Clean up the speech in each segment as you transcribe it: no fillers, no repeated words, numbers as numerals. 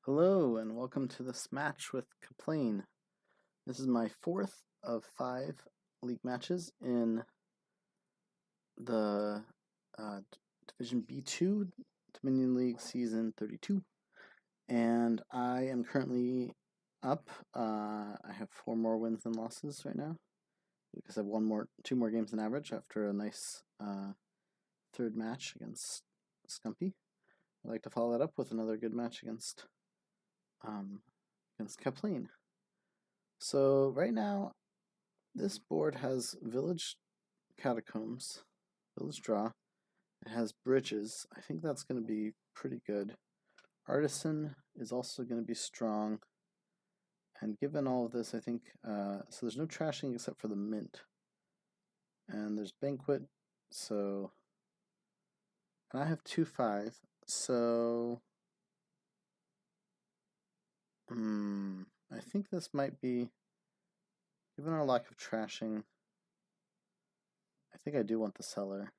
Hello and welcome to this match with Kaplane. This is my fourth of 5 league matches in the Division B2 Dominion League Season 32, and I am currently up. I have 4 more wins than losses right now because I've two more games than average after a nice third match against Scumpy. I'd like to follow that up with another good match against Kaplane. So right now, this board has Village Catacombs, Village Draw. It has Bridges. I think that's going to be pretty good. Artisan is also going to be strong. And given all of this, I think, so there's no trashing except for the Mint. And there's Banquet, so, and I have 2-5, so, I think this might be, given our lack of trashing, I think I do want the Cellar.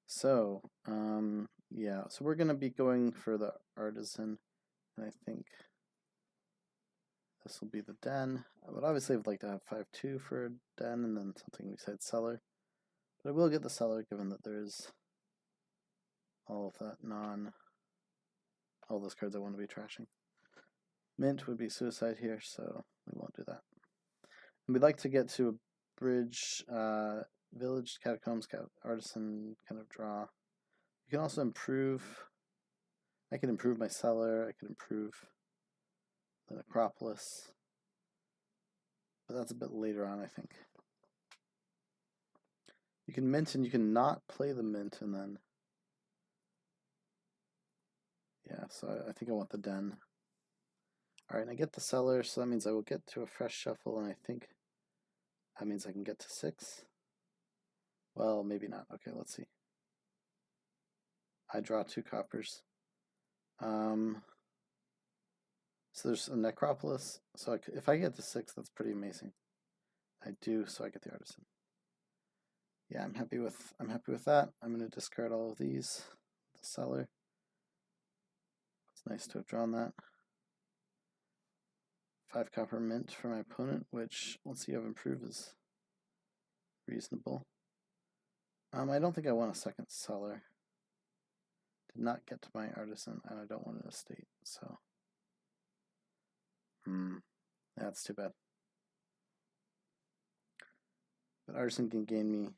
So, yeah, so we're going to be going for the Artisan, and I think this will be the Den. I would obviously have liked to have 5-2 for a Den and then something besides Cellar, but I will get the Cellar given that there is all of that all those cards I want to be trashing. Mint would be Suicide here, so we won't do that. And we'd like to get to a Bridge, Village, Catacombs, Artisan kind of draw. You can also improve. I can improve my Cellar. I can improve the Necropolis. But that's a bit later on, I think. You can mint and you can not play the mint and then... Yeah, so I think I want the Den. Alright, and I get the Cellar, so that means I will get to a fresh shuffle, and I think that means I can get to 6. Well, maybe not. Okay, let's see. I draw 2 coppers. So there's a Necropolis. So if I get to 6, that's pretty amazing. I do, so I get the Artisan. Yeah, I'm happy with that. I'm going to discard all of these. The Cellar. It's nice to have drawn that. 5 copper mint for my opponent, which once you have improved is reasonable. I don't think I want a second Cellar. Did not get to my Artisan, and I don't want an estate, so that's too bad. But Artisan can gain me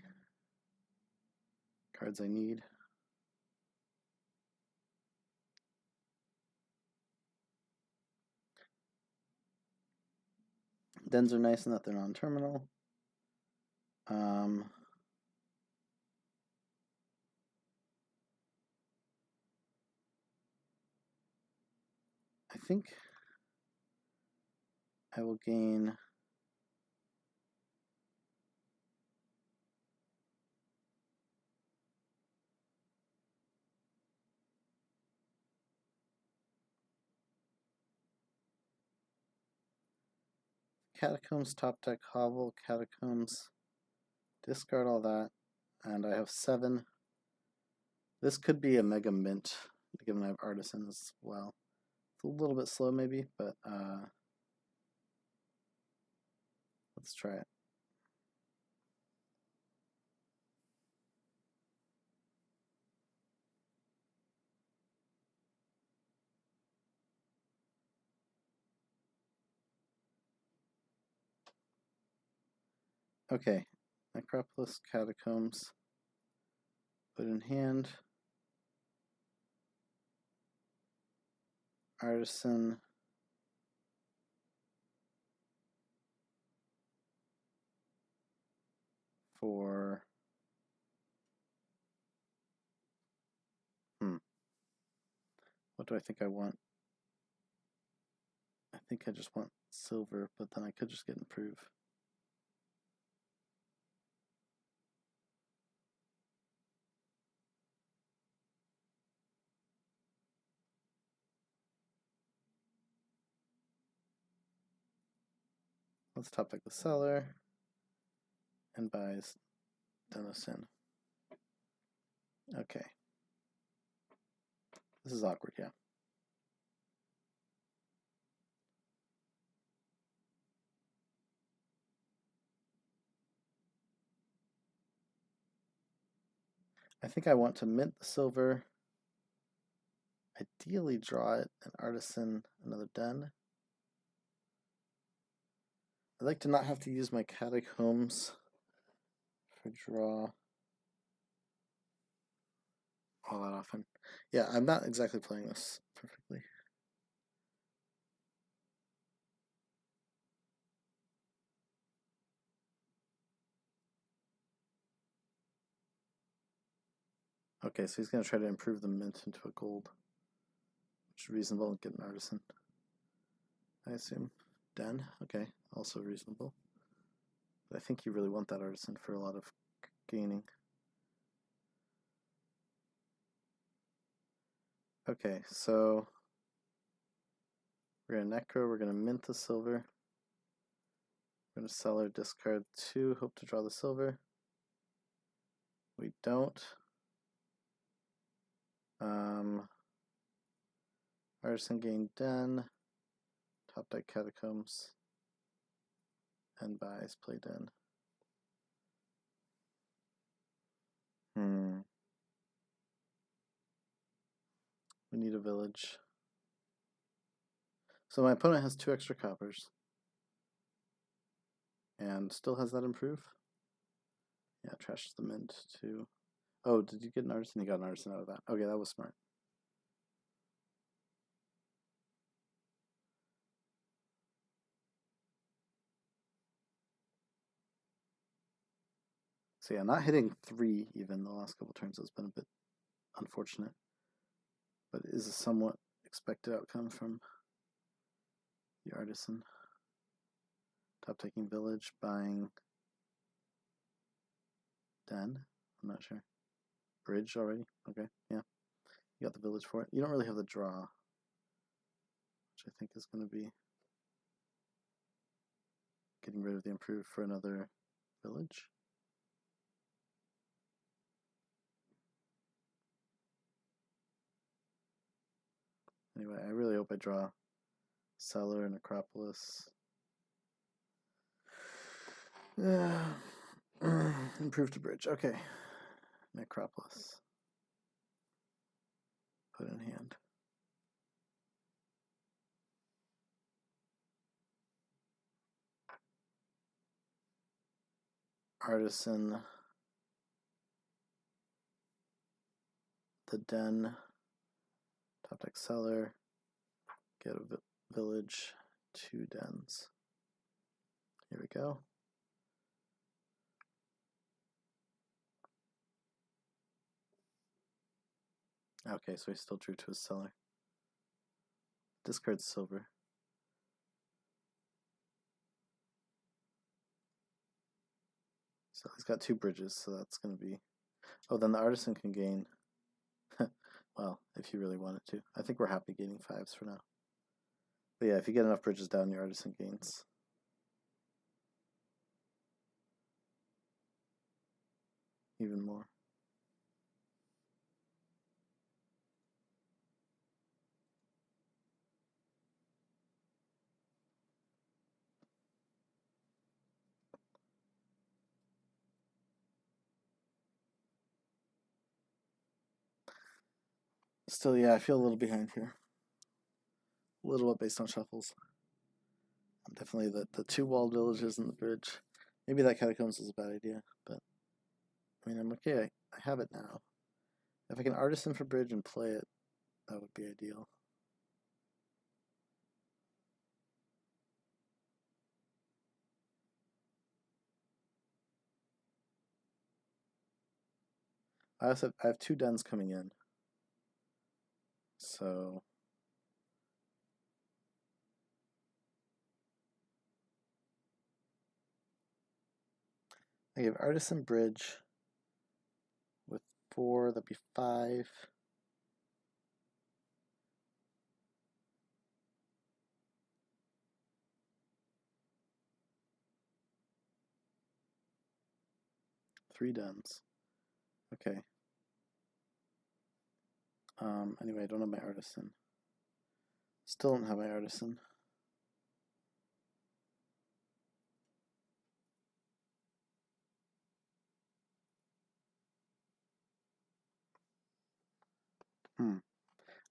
cards I need. Dens are nice in that they're non-terminal. I think I will gain Catacombs, top deck, Hovel, Catacombs, discard all that, and I have 7. This could be a mega mint, given I have Artisans as well. It's a little bit slow maybe, but let's try it. Okay, Necropolis, Catacombs, put in hand. Artisan, for what do I think I want? I think I just want silver, but then I could just get improve. Let's top deck the Cellar and buys Denison. Okay. This is awkward, yeah. I think I want to mint the silver, ideally draw it, an artisan, another den. I'd like to not have to use my catacombs for draw all that often. Yeah, I'm not exactly playing this perfectly. Okay, so he's going to try to improve the mint into a gold, which is reasonable, and get an artisan, I assume. Den, okay, also reasonable. But I think you really want that artisan for a lot of gaining. Okay, so we're going to necro, we're going to mint the silver. We're going to sell our discard 2, hope to draw the silver. We don't. Artisan gain den, top deck catacombs, and buys play den. We need a village. So my opponent has 2 extra coppers. And still has that improve? Yeah, trashes the mint too. Oh, did you get an artisan? You got an artisan out of that. Okay, that was smart. So yeah, not hitting 3 even the last couple turns has been a bit unfortunate. But it is a somewhat expected outcome from the artisan. Top taking village, buying den. I'm not sure. Bridge already? Okay, yeah. You got the village for it. You don't really have the draw, which I think is going to be getting rid of the improve for another village. Anyway, I really hope I draw Cellar and Acropolis. Improve to bridge. Okay. Necropolis. Put in hand. Artisan. The den. Top deck cellar. Get a village. 2 dens. Here we go. Okay, so he still drew to his cellar. Discard silver. So he's got 2 bridges, so that's going to be... Oh, then the artisan can gain... well, if you really wanted to. I think we're happy gaining 5s for now. But yeah, if you get enough bridges down, your artisan gains. Even more. Still, yeah, I feel a little behind here. A little bit based on shuffles. Definitely the 2 walled villages and the bridge. Maybe that catacombs is a bad idea, but I mean, I'm okay. I have it now. If I can artisan for bridge and play it, that would be ideal. I have 2 dens coming in, so I give artisan bridge with 4. That'd be 5. Three dens. Okay. Anyway, I don't have my artisan. Still don't have my artisan.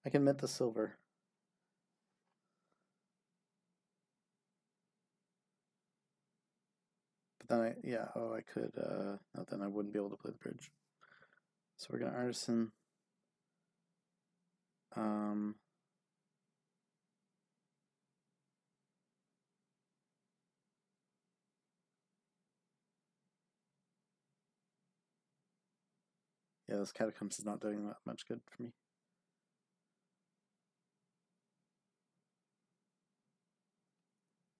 I can mint the silver. But then I could, no, then I wouldn't be able to play the bridge. So we're gonna artisan. Yeah, this catacombs is not doing that much good for me.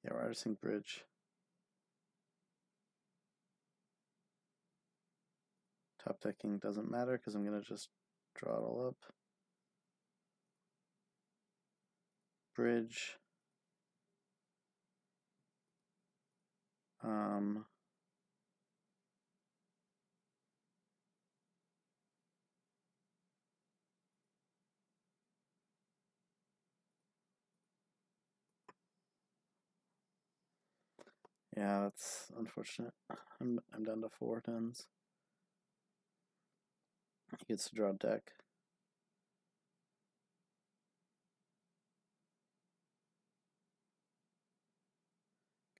Yeah, we're artisan bridge. Top decking doesn't matter because I'm gonna just draw it all up. Bridge. Yeah, that's unfortunate. I'm down to 4 tens. He gets to draw a deck.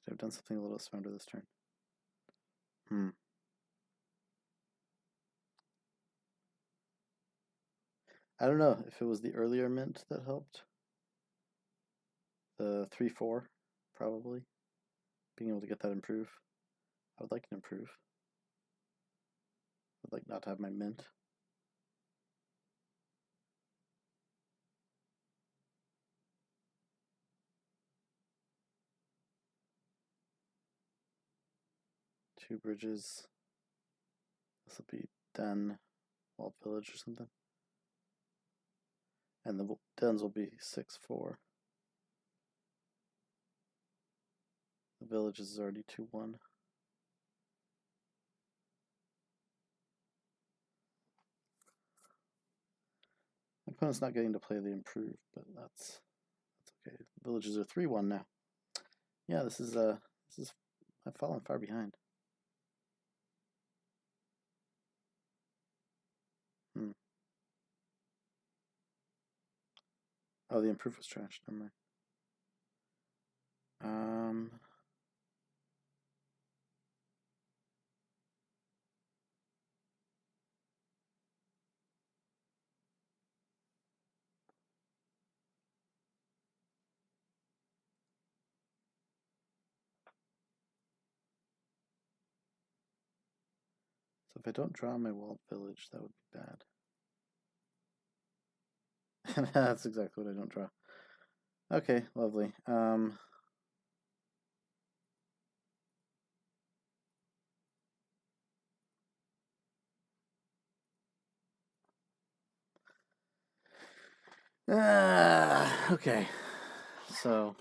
Could have done something a little smarter this turn. I don't know if it was the earlier mint that helped. The 3/4, probably. Being able to get that improve. I would like an improve. I'd like not to have my mint. Two bridges. This will be Den, Walled Village or something. And the dens will be 6/4. The village is already 2/1. My opponent's not getting to play the improve, but that's okay. The villages are 3/1 now. Yeah, this is I've fallen far behind. Oh, the improve was trash. Never mind. So if I don't draw my walled village, that would be bad. That's exactly what I don't draw. Okay, lovely. Okay. So,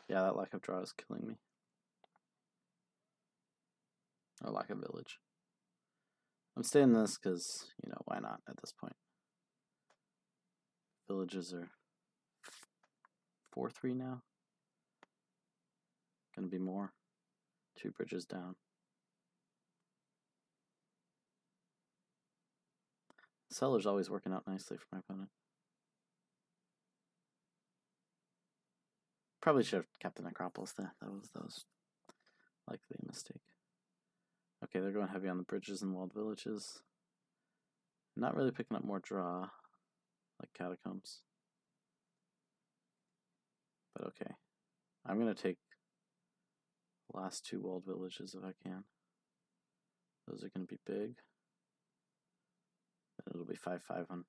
yeah, that lack of draw is killing me. Or lack of village. I'm staying this because, you know, why not at this point? Villages are 4/3 now. Gonna be more. 2 bridges down. Cellar's always working out nicely for my opponent. Probably should have kept the Necropolis there. That was likely a mistake. Okay, they're going heavy on the bridges and walled villages. Not really picking up more draw, like catacombs. But okay. I'm going to take the last 2 walled villages if I can. Those are going to be big. And it'll be 5/5 on...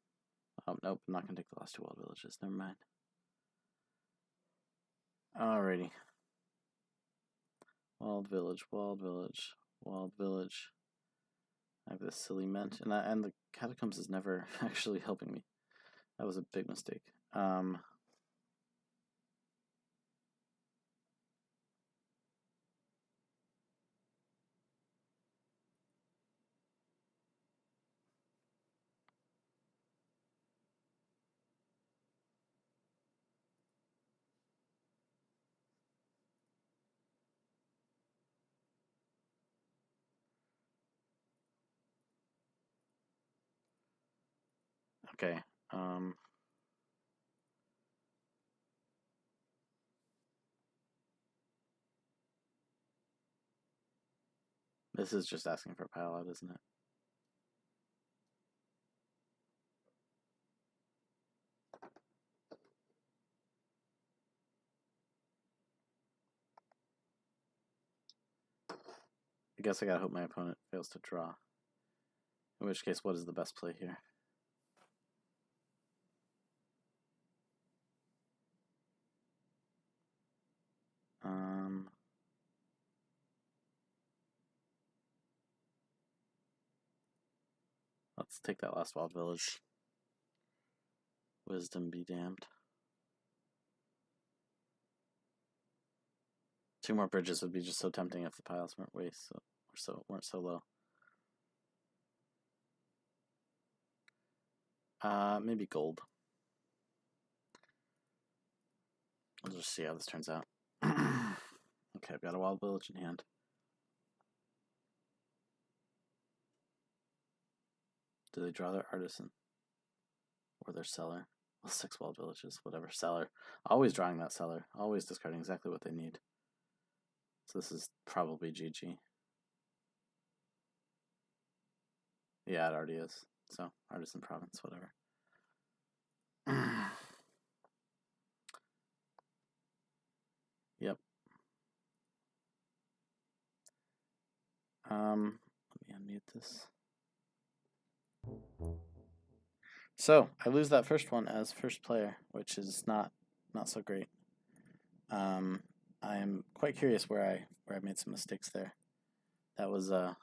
Oh, nope, I'm not going to take the last 2 walled villages. Never mind. Alrighty. Walled village, walled village, walled village. I have this silly mint, and the catacombs is never actually helping me. That was a big mistake. Okay. This is just asking for a pile out, isn't it? I guess I gotta hope my opponent fails to draw. In which case, what is the best play here? Let's take that last wild village. Wisdom be damned. 2 more bridges would be just so tempting if the piles weren't weren't so low. Maybe gold. We'll just see how this turns out. Okay, I've got a wild village in hand. Do they draw their artisan? Or their seller? Well, 6 wild villages, whatever. Seller. Always drawing that seller. Always discarding exactly what they need. So this is probably GG. Yeah, it already is. So, artisan province, whatever. Yep. Let me unmute this. So, I lose that first one as first player, which is not so great. I am quite curious where I made some mistakes there. That was it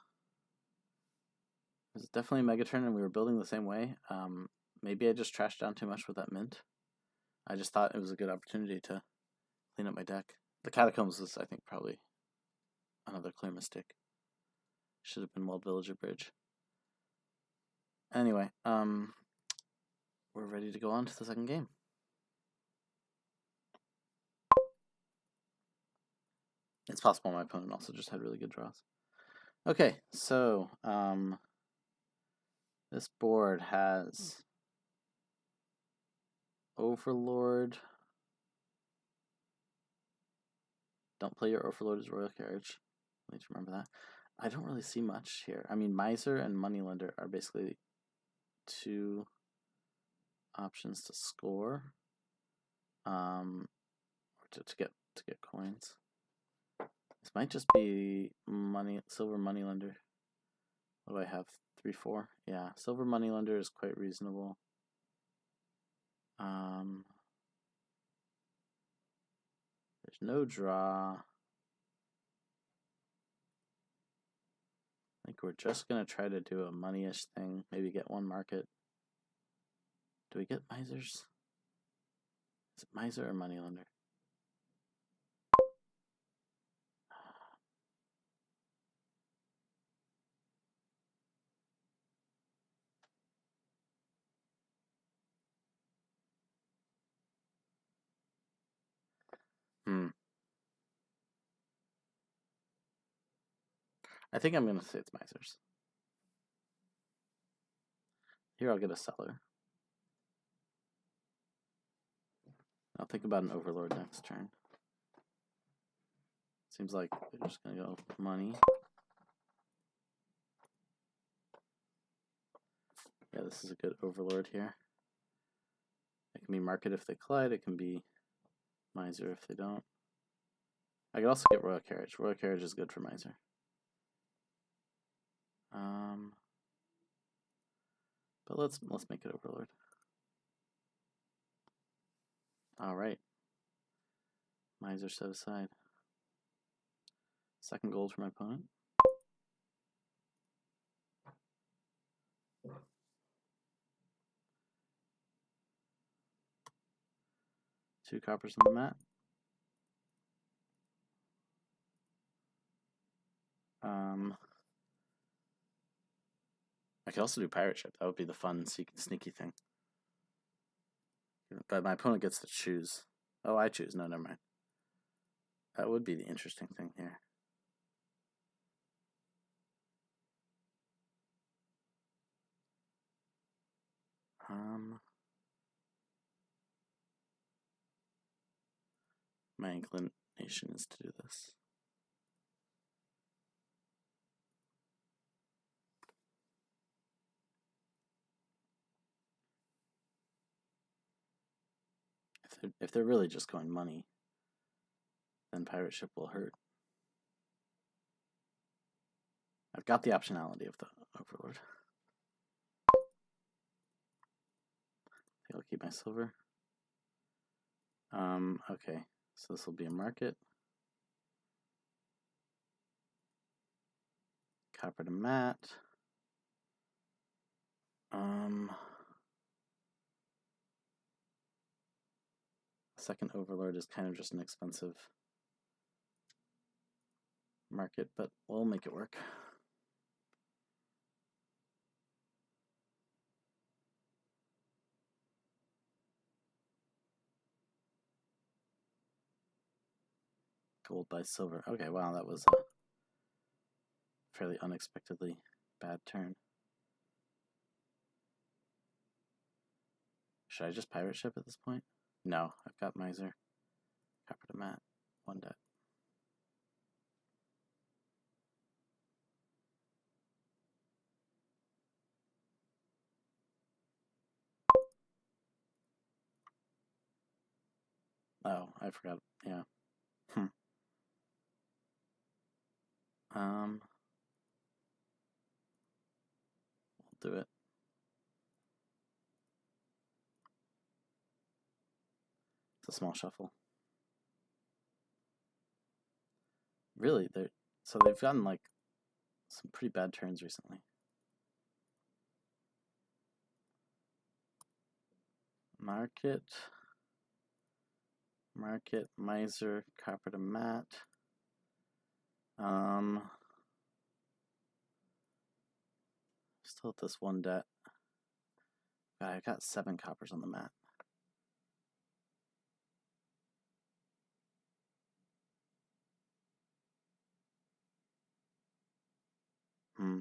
was definitely a Megaturn, and we were building the same way. Maybe I just trashed down too much with that mint. I just thought it was a good opportunity to clean up my deck. The Catacombs was, I think, probably another clear mistake. Should have been Wild Villager Bridge. Anyway, we're ready to go on to the second game. It's possible my opponent also just had really good draws. Okay, so this board has Overlord. Don't play your Overlord as Royal Carriage. I need to remember that. I don't really see much here. I mean, Miser and Moneylender are basically 2 options to score, or to get coins. This might just be silver Moneylender. What do I have? 3-4. Yeah, silver Moneylender is quite reasonable. There's no draw. I think we're just gonna try to do a money-ish thing. Maybe get 1 market. Do we get Misers? Is it Miser or Moneylender? I think I'm gonna say it's Misers. Here I'll get a seller. I'll think about an Overlord next turn. Seems like they're just gonna go money. Yeah, this is a good Overlord here. It can be market if they collide, it can be Miser if they don't. I could also get Royal Carriage. Royal Carriage is good for Miser. But let's make it Overlord. Alright. Miser set aside. Second gold for my opponent. Two coppers on the mat. I could also do Pirate Ship. That would be the fun, sneaky thing. But my opponent gets to choose. Oh, I choose. No, never mind. That would be the interesting thing here. My inclination is to do this. If they're really just going money, then pirate ship will hurt. I've got the optionality of the overlord. I think I'll keep my silver. Okay, so this will be a market. Copper to mat. Second overlord is kind of just an expensive market, but we'll make it work. Gold by silver. Okay, wow, that was a fairly unexpectedly bad turn. Should I just pirate ship at this point? No, I've got miser. Copper to mat. One debt. Oh, I forgot. Yeah. We'll do it. It's a small shuffle. Really, so they've gotten like some pretty bad turns recently. Market, miser, copper to mat. Still at this one debt. God, I got 7 coppers on the mat.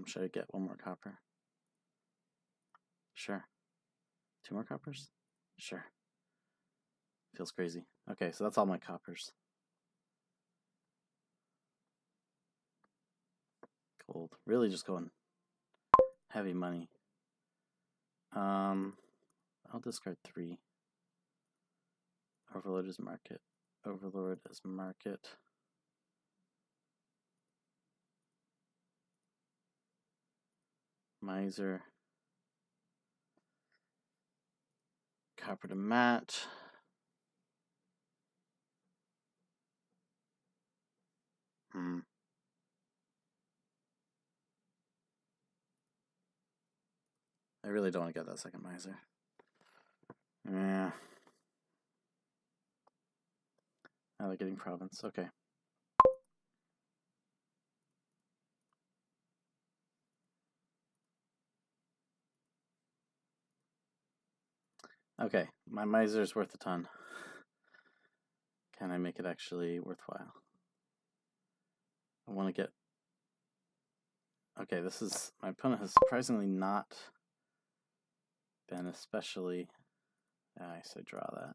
Should I get 1 more copper? Sure. 2 more coppers? Sure. Feels crazy. Okay, so that's all my coppers. Gold. Really just going heavy money. I'll discard 3. Overlord is market. Overlord is market. Miser. Copper to mat. I really don't want to get that second miser. Yeah. I like getting province. Okay. Okay, my miser is worth a ton. Can I make it actually worthwhile? I want to get... Okay, this is... My opponent has surprisingly not been especially... Nice, I draw that.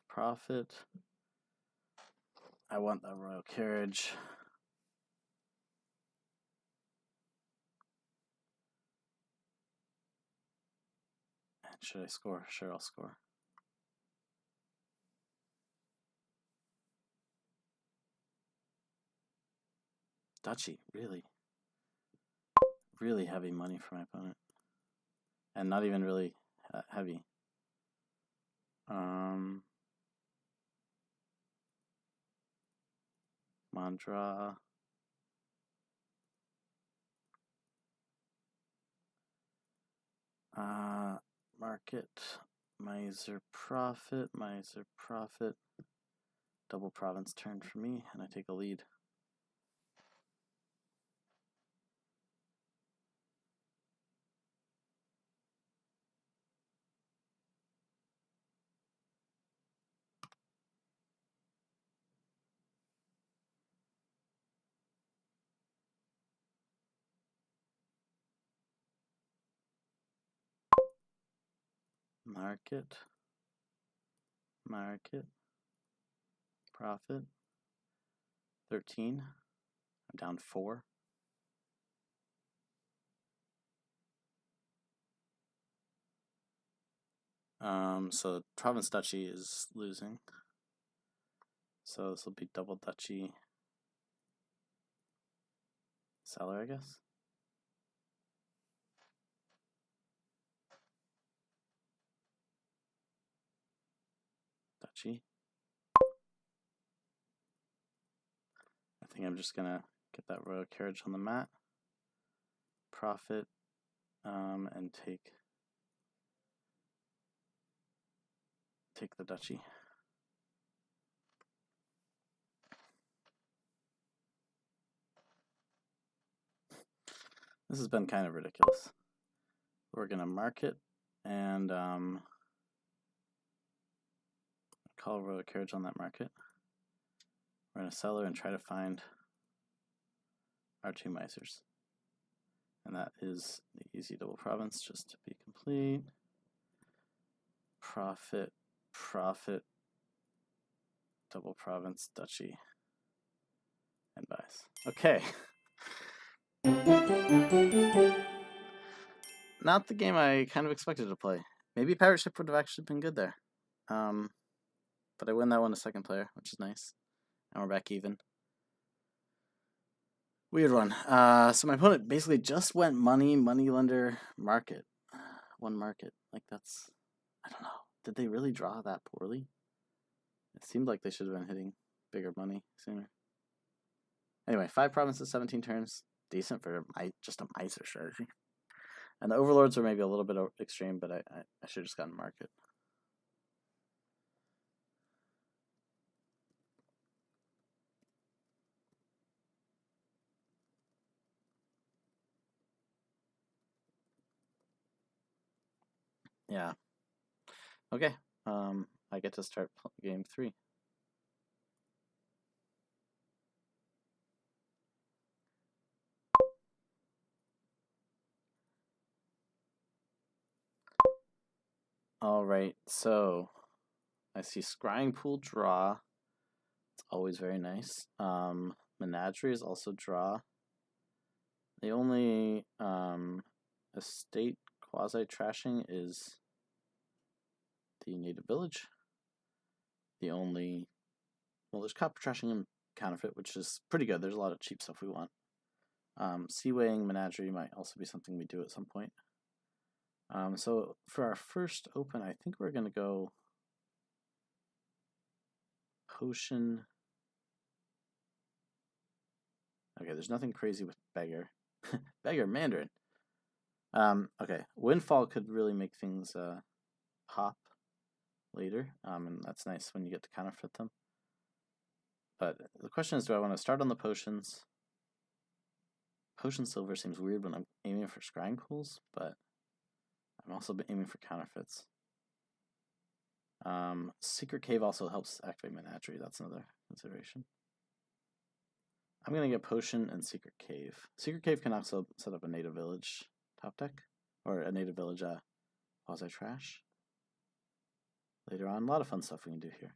Profit. I want the royal carriage. And should I score? Sure, I'll score. Duchy, really? Really heavy money for my opponent. And not even really heavy. Mantra. Market. Miser profit. Double province turn for me, and I take a lead. market, market, profit, 13. I'm down 4. So province duchy is losing. So this will be double duchy seller, I guess. Duchy. I think I'm just gonna get that royal carriage on the mat. Profit, and take the duchy. This has been kind of ridiculous. We're gonna mark it and call royal carriage on that market. We're gonna sell her and try to find our 2 misers. And that is the easy double province, just to be complete. Profit, profit, double province, duchy, and buys. Okay. Not the game I kind of expected to play. Maybe Pirate Ship would have actually been good there. But I win that one to second player, which is nice. And we're back even. Weird one. So my opponent basically just went money, moneylender, market. One market. Like that's, I don't know. Did they really draw that poorly? It seemed like they should have been hitting bigger money sooner. Anyway, 5 provinces, 17 turns. Decent for just a miser strategy. And the overlords were maybe a little bit extreme, but I should have just gotten market. Yeah. Okay. I get to start game 3. All right. So I see scrying pool draw. It's always very nice. Menagerie is also draw. The only estate quasi trashing is the native village. The only, well, there's copper trashing and counterfeit, which is pretty good. There's a lot of cheap stuff we want. Seawaying Menagerie might also be something we do at some point. So for our first open, I think we're going to go potion. Okay, there's nothing crazy with beggar. Beggar Mandarin. Okay, windfall could really make things pop later, and that's nice when you get to counterfeit them. But the question is, do I want to start on the potions? Potion silver seems weird when I'm aiming for scrying pools, but I'm also aiming for counterfeits. Secret Cave also helps activate Menagerie. That's another consideration. I'm going to get Potion and Secret Cave. Secret Cave can also set up a native village top deck, or a native village quasi-trash. Later on, a lot of fun stuff we can do here.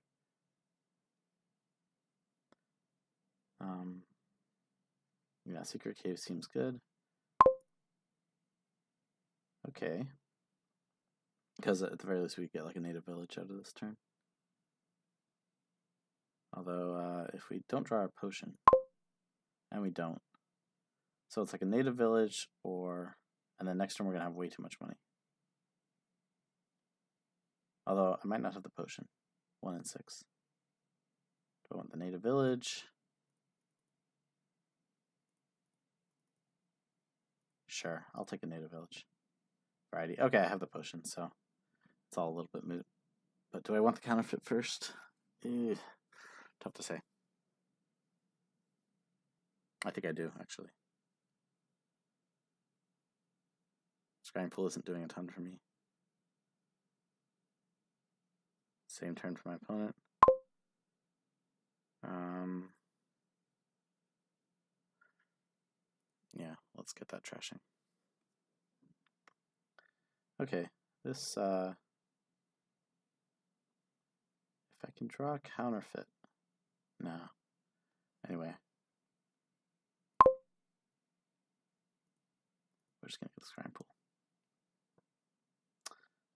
Yeah, Secret Cave seems good. Okay. Because at the very least we get like a native village out of this turn. Although, if we don't draw our potion, and we don't, so it's like a native village, and then next turn we're going to have way too much money. Although, I might not have the potion. 1 and 6. Do I want the native village? Sure, I'll take a native village. Variety. Okay, I have the potion, so it's all a little bit moot. But do I want the counterfeit first? Tough to say. I think I do, actually. Scrying pool isn't doing a ton for me. Same turn for my opponent. Yeah, let's get that trashing. Okay, this If I can draw counterfeit. No. Anyway. We're just going to get the scrying pool.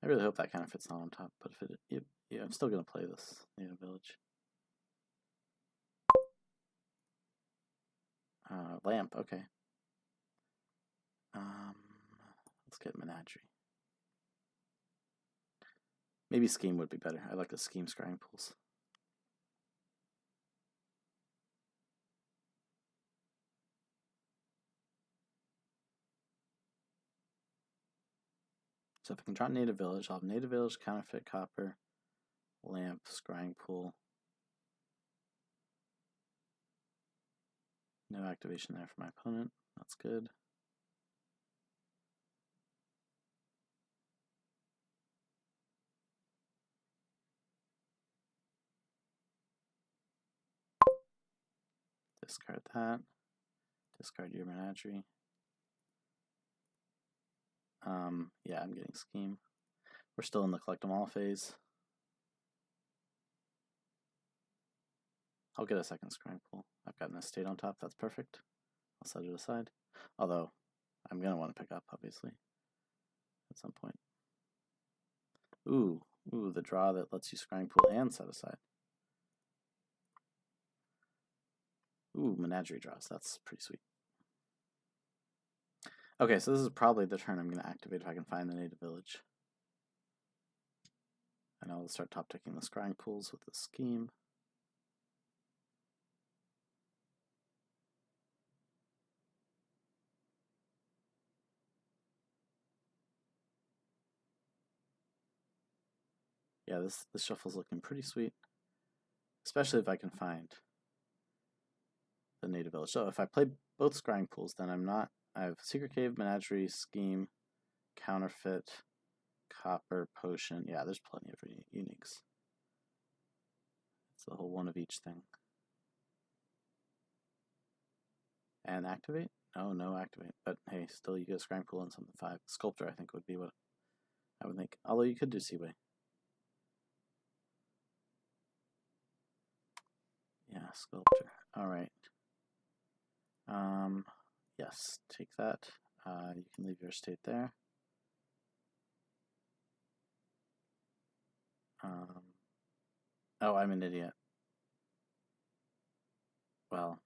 I really hope that counterfeit's not on top, but if it, yeah, I'm still going to play this native village. Lamp, okay. Let's get Menagerie. Maybe Scheme would be better. I like the Scheme scrying pools. So if I can draw native village, I'll have native village, counterfeit, copper, lamp, scrying pool. No activation there for my opponent. That's good. Discard that. Discard your Menagerie. Yeah, I'm getting Scheme. We're still in the collect them all phase. I'll get a second scrying pool. I've got an estate on top. That's perfect. I'll set it aside. Although, I'm going to want to pick up, obviously, at some point. Ooh, the draw that lets you scrying pool and set aside. Ooh, Menagerie draws. That's pretty sweet. Okay, so this is probably the turn I'm going to activate if I can find the native village. And I'll start top ticking the scrying pools with the Scheme. Yeah, this shuffle's looking pretty sweet. Especially if I can find the native village. So if I play both scrying pools, then I have Secret Cave, Menagerie, Scheme, Counterfeit, Copper, Potion. Yeah, there's plenty of uniques. It's the whole one of each thing. And activate? Oh, no activate. But hey, still you get a scrying pool and something 5. Sculptor, I think, would be what I would think. Although you could do Seaway. Yeah, Sculptor. Alright. Yes, take that. You can leave your estate there. Oh, I'm an idiot. Well,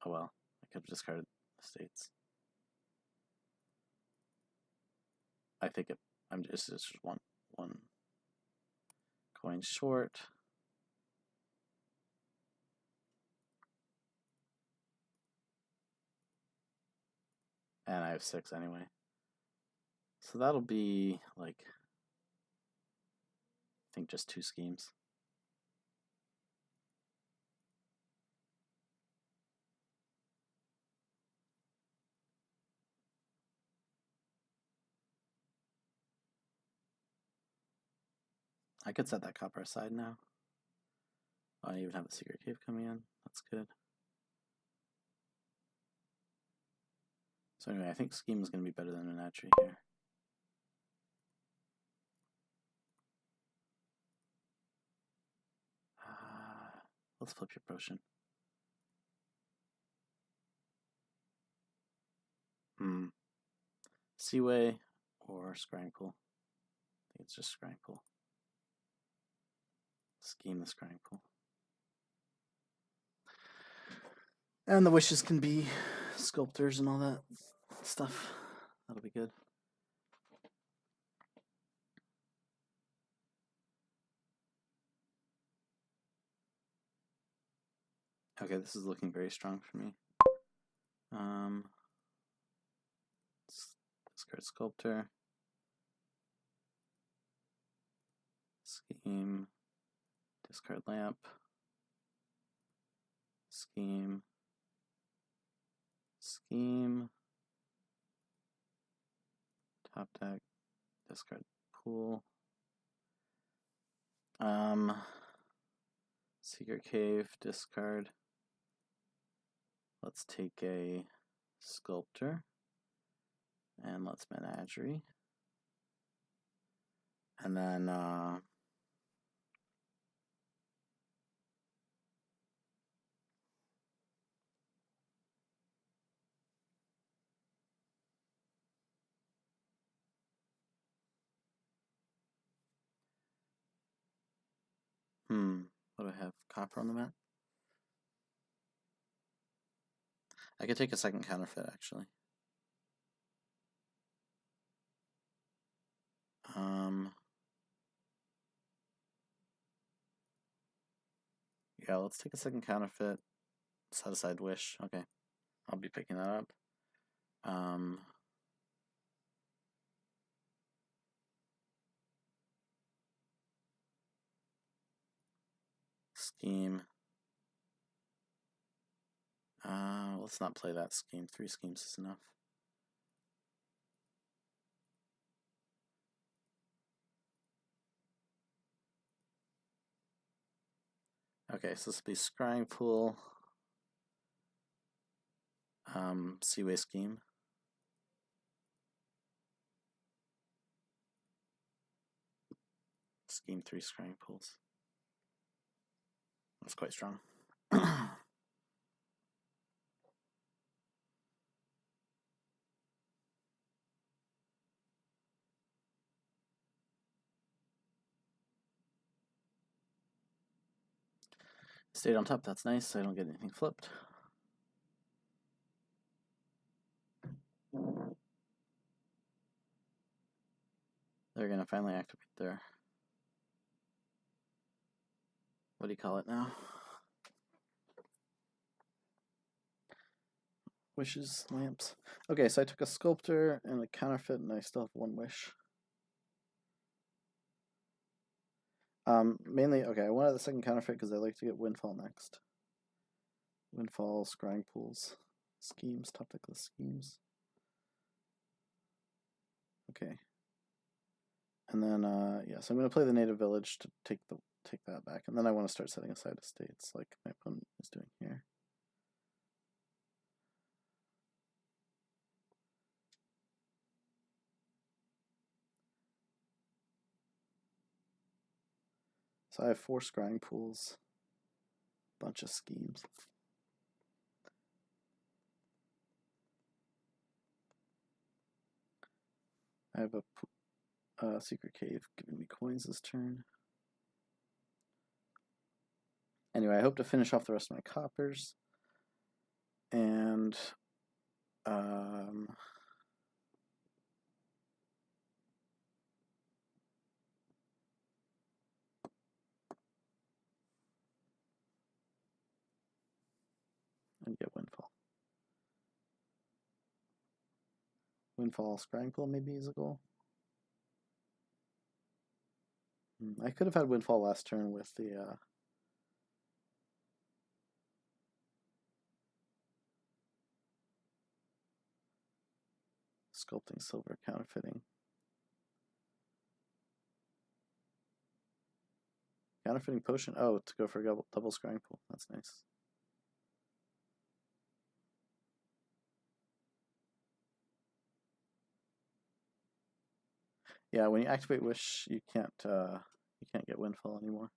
oh well. I could have discarded estates. I think I'm just one coin short. And I have 6 anyway. So that'll be like, I think just 2 schemes. I could set that copper aside now. I even have the Secret Cave coming in. That's good. So anyway, I think Scheme is going to be better than Menagerie here. Let's flip your Potion. Seaway or scrying pool. I think it's just scrying pool. Scheme the scrying pool. And the wishes can be sculptors and all that stuff. That'll be good. Okay, this is looking very strong for me. Discard Sculptor. Scheme. Discard Lamp. Scheme. Scheme. Top deck. Discard Pool. Secret Cave. Discard. Let's take a Sculptor. And let's Menagerie. And then What do I have? Copper on the mat? I could take a second counterfeit, actually. Yeah, let's take a second counterfeit. Set aside wish. Okay, I'll be picking that up. Scheme. Let's not play that scheme. 3 schemes is enough. Okay, so this will be scrying pool. Seaway scheme. Scheme 3 scrying pools. That's quite strong. Stayed on top, that's nice, so I don't get anything flipped. They're gonna finally activate their, what do you call it now? Wishes, lamps. Okay, so I took a sculptor and a counterfeit, and I still have 1 wish. Mainly, okay, I wanted the second counterfeit because I like to get windfall next. Windfall, scrying pools, schemes, top deck list schemes. Okay. And then, yeah, so I'm going to play the native village to take that back, and then I want to start setting aside estates like my opponent is doing here. So I have 4 scrying pools, bunch of schemes. I have a secret cave giving me coins this turn. Anyway, I hope to finish off the rest of my coppers. And and get windfall. Windfall scrying pool maybe is a goal. I could have had windfall last turn with the sculpting silver counterfeiting. Counterfeiting potion. Oh, to go for a double scrying pool. That's nice. Yeah, when you activate wish, you can't get windfall anymore.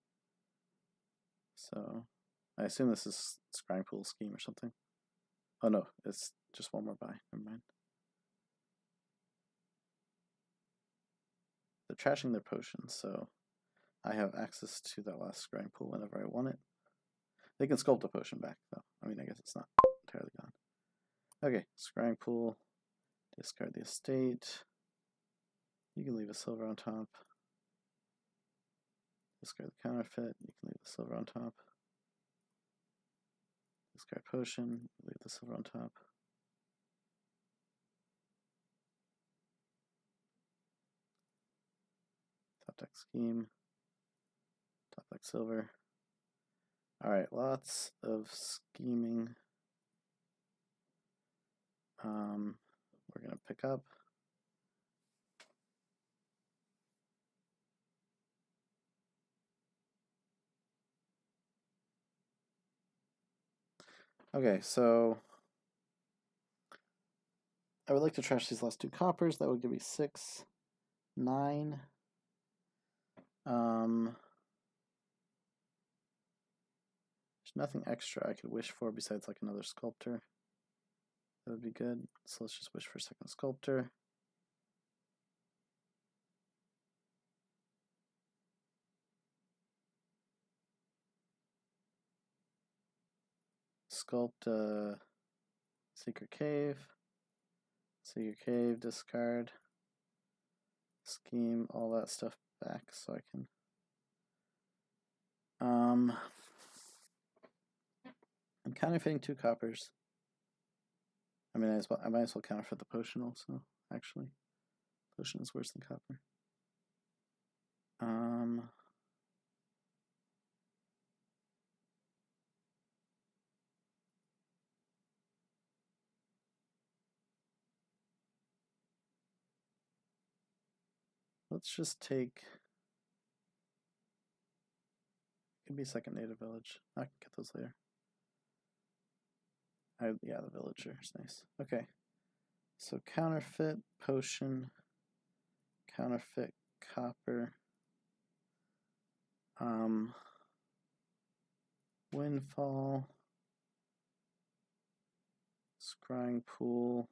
So I assume this is scrying pool scheme or something. Oh no, it's just 1 more buy. Never mind. They're trashing their potions, so I have access to that last scrying pool whenever I want it. They can sculpt a potion back, though. I mean, I guess it's not entirely gone. Okay, scrying pool. Discard the estate. You can leave a silver on top. Discard the counterfeit. You can leave the silver on top. Discard potion. Leave the silver on top. Top deck scheme. Top deck silver. Alright, lots of scheming. We're going to pick up. Okay, so I would like to trash these last 2 coppers. That would give me 6, 9. There's nothing extra I could wish for besides like another sculptor. That would be good. So let's just wish for a second sculptor. sculpt a secret cave. Secret cave, discard. Scheme, all that stuff back so I can. I'm counterfeiting 2 coppers. I mean, I might as well counterfeit the potion also, actually. Potion is worse than copper. Let's just take. Could be second native village. I can get those later. Yeah, the villager is nice. Okay, so counterfeit potion, counterfeit copper, windfall, scrying pool.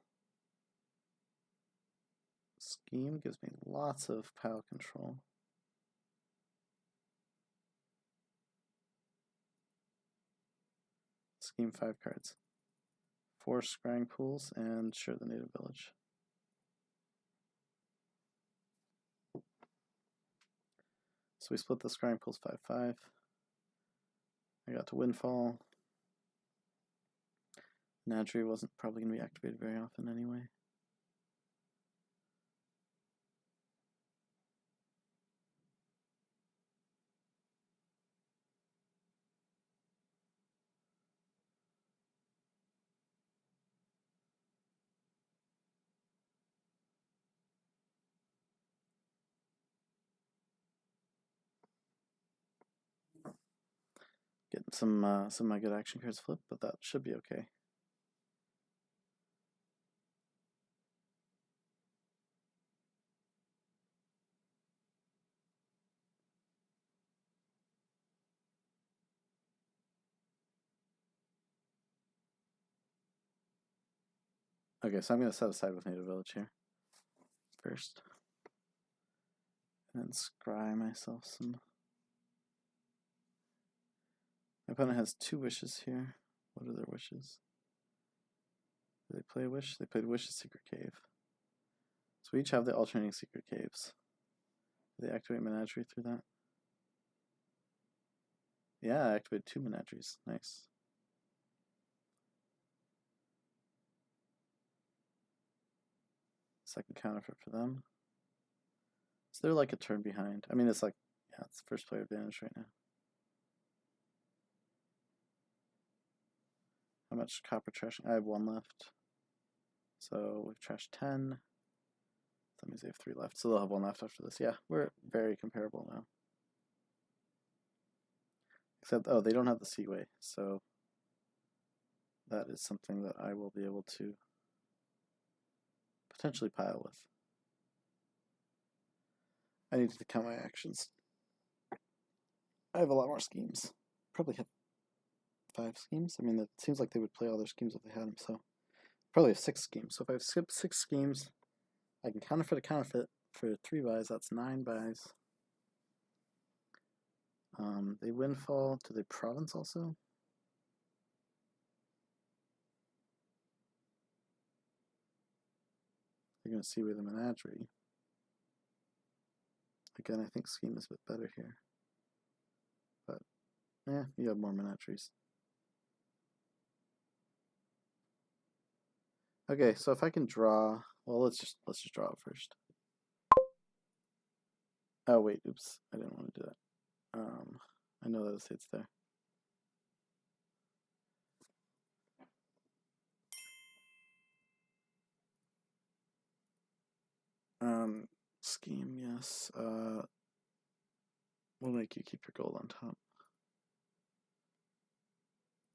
Scheme gives me lots of pile control. Scheme 5 cards. 4 scrying pools and sure the native village. So we split the scrying pools 5-5. I got to windfall. Nadri wasn't probably going to be activated very often anyway. Getting some of my good action cards flipped, but that should be okay. Okay, so I'm going to set aside with native village here first, and then scry myself some. My opponent has 2 wishes here. What are their wishes? Did they play a wish? They played Wish's Secret Cave. So we each have the alternating secret caves. Do they activate Menagerie through that? Yeah, I activated 2 Menageries. Nice. Second counterfeit for them. So they're like a turn behind. I mean, it's like, yeah, it's first player advantage right now. How much copper trashing? I have 1 left. So we've trashed 10. That means they have 3 left. So they'll have 1 left after this. Yeah, we're very comparable now. Except, oh, they don't have the Seaway. So that is something that I will be able to potentially pile with. I need to count my actions. I have a lot more schemes. Probably have 5 schemes. I mean, it seems like they would play all their schemes if they had them, so probably have 6 schemes. So if I skip 6 schemes, I can counterfeit a counterfeit for 3 buys. That's 9 buys. They windfall. Do they province also? They're going to see with the menagerie. Again, I think scheme is a bit better here. But, yeah, you have more menageries. Okay, so if I can draw, well, let's just draw it first. Oh wait, oops, I didn't want to do that. I know that it's there. Scheme, yes. We'll make you keep your gold on top.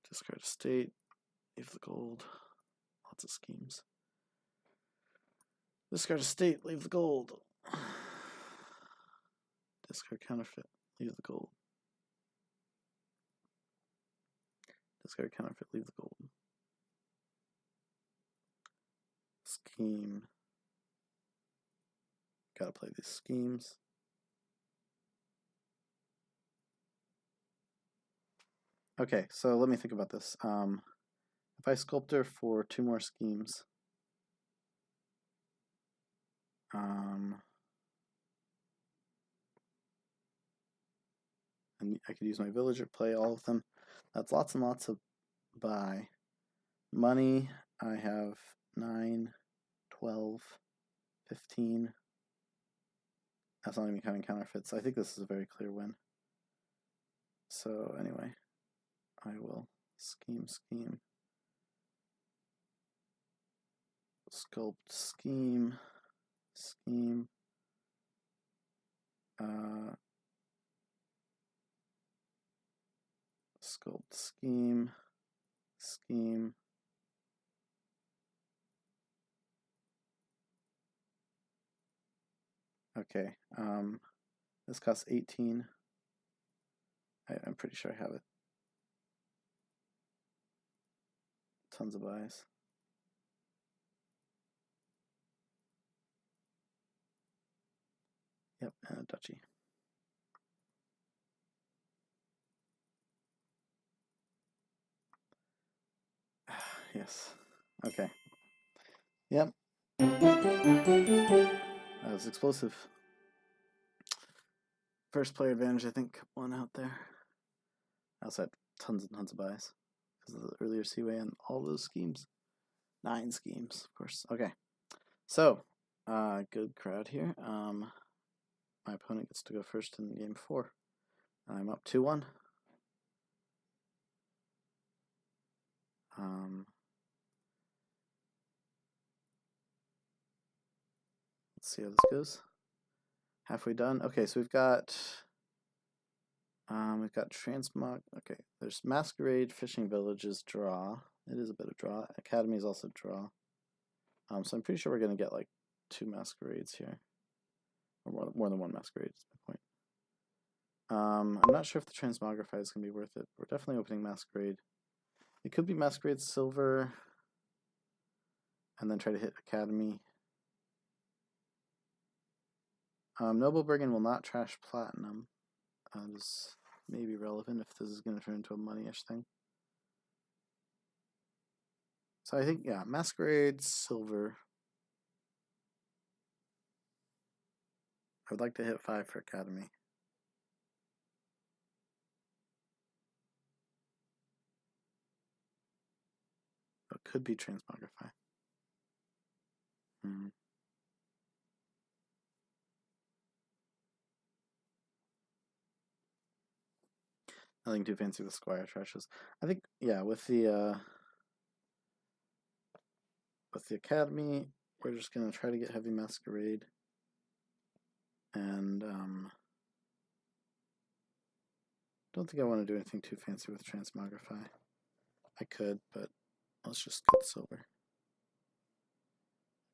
Discard a state, leave the gold. Lots of schemes. Discard a state, leave the gold. Discard counterfeit, leave the gold. Discard counterfeit, leave the gold. Scheme. Gotta play these schemes. Okay, so let me think about this. If I sculptor for 2 more schemes, and I could use my villager, play all of them. That's lots and lots of buy. Money, I have 9, 12, 15. That's not even counting counterfeits. I think this is a very clear win. So anyway, I will scheme, sculpt, scheme, sculpt, scheme. Okay, this costs 18. I'm pretty sure I have it. Tons of buys. Yep, and a duchy. Yes. Okay. Yep. That was explosive. First player advantage, I think, won out there. I also had tons and tons of buys because of the earlier Seaway and all those schemes. 9 schemes, of course. Okay. So, good crowd here. My opponent gets to go first in game 4. I'm up 2-1. Let's see how this goes. Halfway done. Okay, so we've got transmog. Okay, there's Masquerade, Fishing Villages, draw. It is a bit of draw. Academy is also draw. So I'm pretty sure we're gonna get like 2 Masquerades here, or more than 1 Masquerade is my point. I'm not sure if the Transmogrify is gonna be worth it. We're definitely opening Masquerade. It could be Masquerade Silver, and then try to hit Academy. Noblebergen will not trash Platinum. This may be relevant if this is going to turn into a money-ish thing. So I think, yeah, Masquerade, Silver. I would like to hit 5 for Academy. It could be Transmogrify. Nothing too fancy with Squire trashes. I think, yeah, with the Academy, we're just gonna try to get heavy Masquerade, and don't think I want to do anything too fancy with Transmogrify. I could, but let's just get Silver.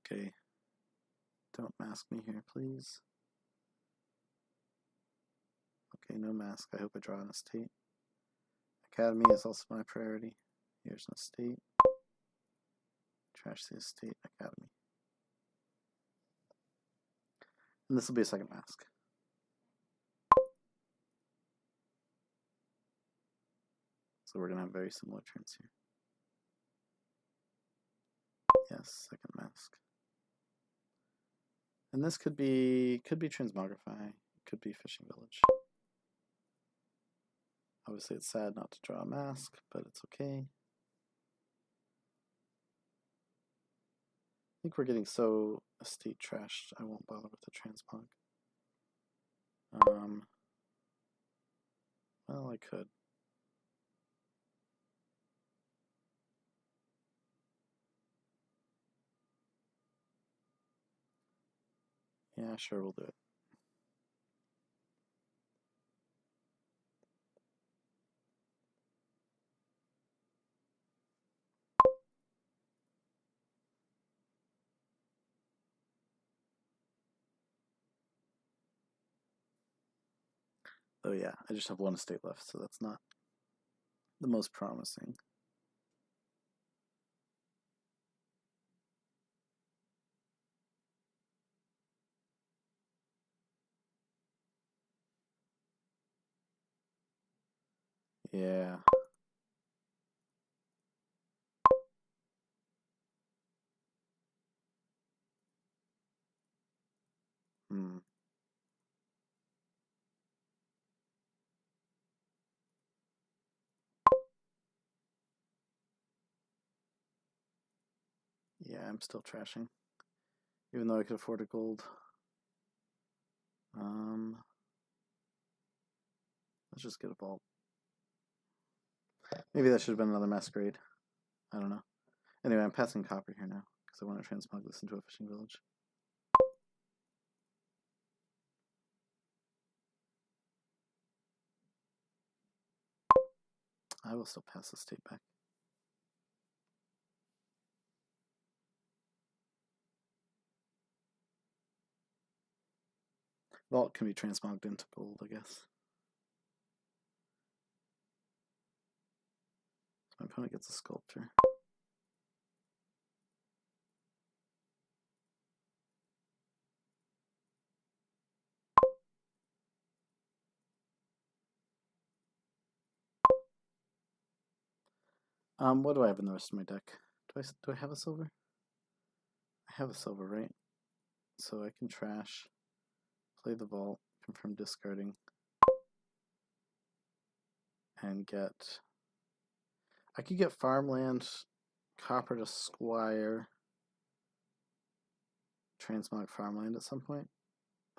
Okay, don't mask me here, please. Okay, no mask. I hope I draw an estate. Academy is also my priority. Here's an estate. Trash the estate, Academy. And this will be a second mask. So we're gonna have very similar turns here. Yes, second mask. And this could be Transmogrify, could be Fishing Village. Obviously it's sad not to draw a mask, but it's okay. I think we're getting so estate trashed, I won't bother with the transmog. Well, I could. Yeah, sure, we'll do it. Oh yeah, I just have 1 estate left, so that's not the most promising. Yeah. Hmm. Yeah, I'm still trashing. Even though I could afford a gold. Let's just get a vault. Maybe that should have been another masquerade. I don't know. Anyway, I'm passing copper here now because I want to transmog this into a fishing village. I will still pass the state back. Vault can be transmogged into gold, I guess. My opponent gets a sculptor. What do I have in the rest of my deck? Do I have a silver? I have a silver, right? So I can trash, play the vault, confirm discarding, and get... I could get farmland, copper to squire, transmog farmland at some point.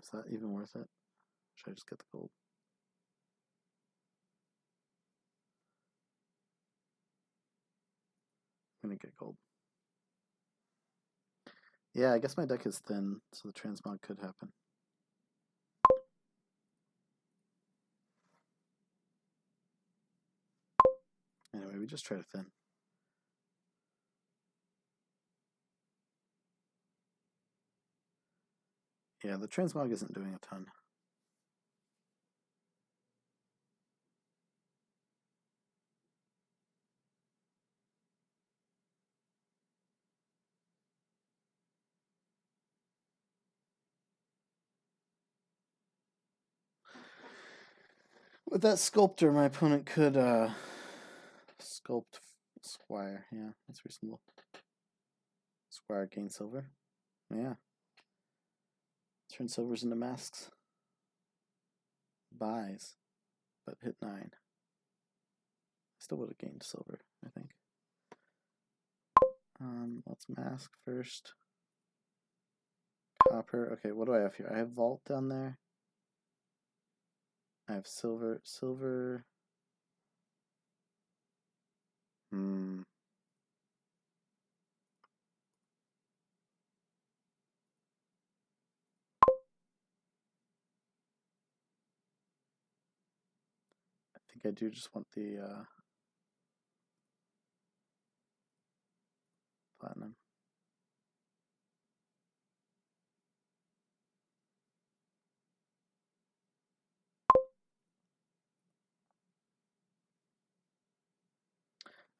Is that even worth it? Should I just get the gold? I'm gonna get gold. Yeah, I guess my deck is thin, so the transmog could happen. Anyway, we just try to thin. Yeah, the transmog isn't doing a ton. With that sculptor, my opponent could sculpt squire. Yeah, that's reasonable. Squire gain silver. Yeah. Turn silvers into masks. Buys, but hit 9. Still would have gained silver, I think. Let's mask first. Copper. Okay, what do I have here? I have vault down there. I have silver. Silver. Hmm. I think I do just want the platinum.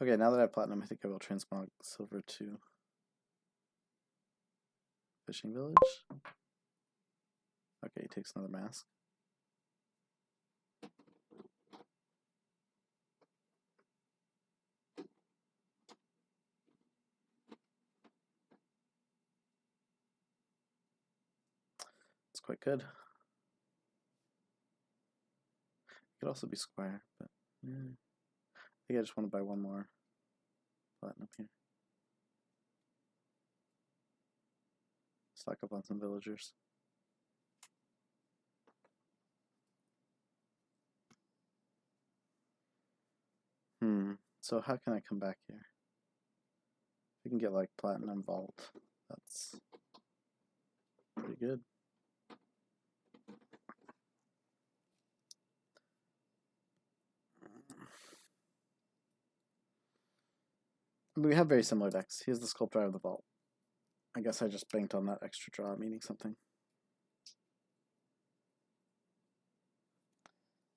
Okay, now that I have platinum, I think I will transmog silver to fishing village. Okay, he takes another mask. It's quite good. It could also be squire, but yeah. I think I just want to buy one more platinum here. Stock up on some villagers. So how can I come back here? We can get like platinum vault. That's pretty good. We have very similar decks. He has the sculptor, I have the vault. I guess I just banked on that extra draw meaning something.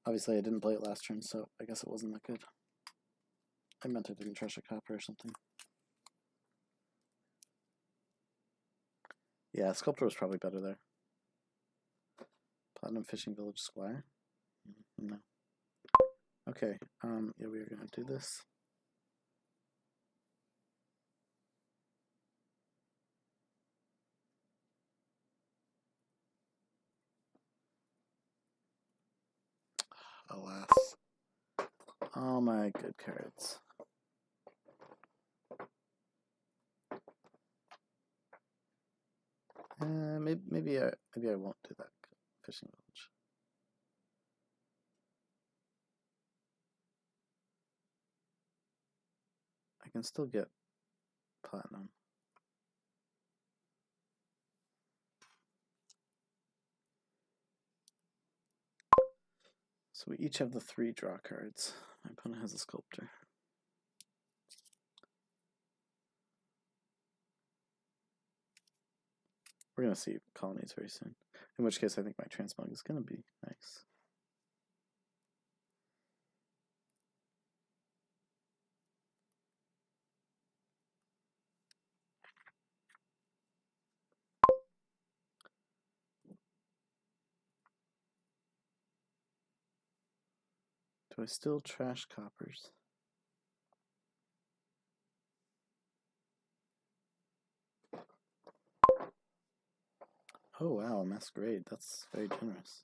Obviously I didn't play it last turn, so I guess it wasn't that good. I meant I didn't trash a copper or something. Yeah, sculptor was probably better there. Platinum fishing village squire? No. Okay, yeah, we are gonna do this. alas. All my good cards. Maybe I won't do that fishing village. I can still get platinum. So we each have the 3 draw cards. My opponent has a sculptor. We're going to see colonies very soon. In which case I think my transmog is going to be nice. Do I still trash coppers? Oh wow, masquerade. That's very generous.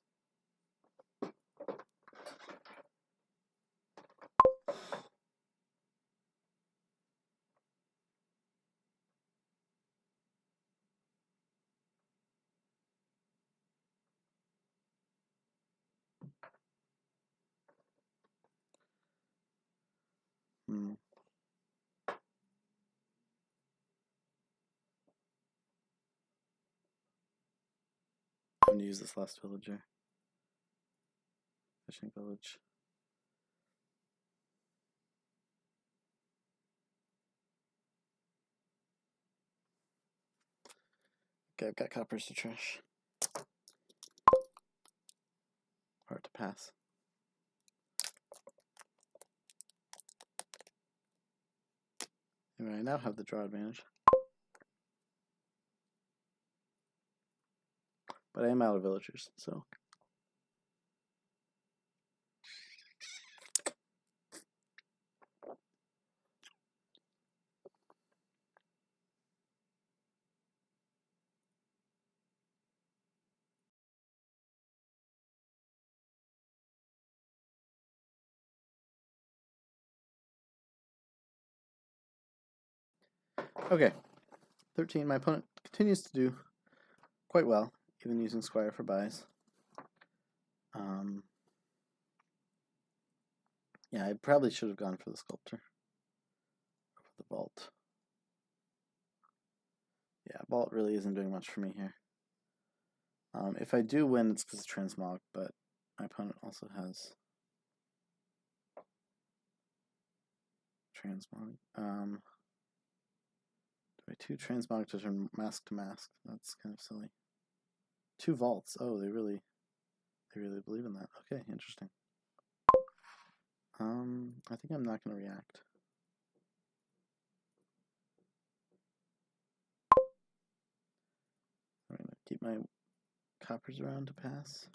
Hmm. I'm going to use this last villager. Fishing village. Okay, I've got coppers to trash. Hard to pass. Anyway, I now have the draw advantage. But I am out of villagers, so. Okay, 13. My opponent continues to do quite well, even using Squire for buys. Yeah, I probably should have gone for the sculptor. Or for the vault. Yeah, vault really isn't doing much for me here. If I do win, it's because of transmog, but my opponent also has transmog. Do I 2 transmog to turn mask to mask? That's kind of silly. 2 vaults. Oh, they really believe in that. Okay, interesting. I think I'm not going to react. I'm going to keep my coppers around to pass.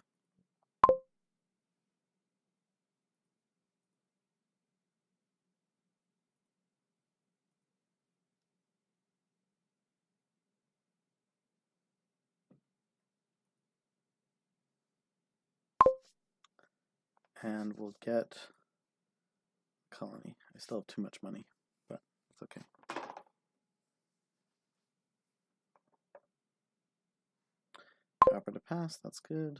And we'll get colony. I still have too much money, but it's okay. Copper to pass, that's good.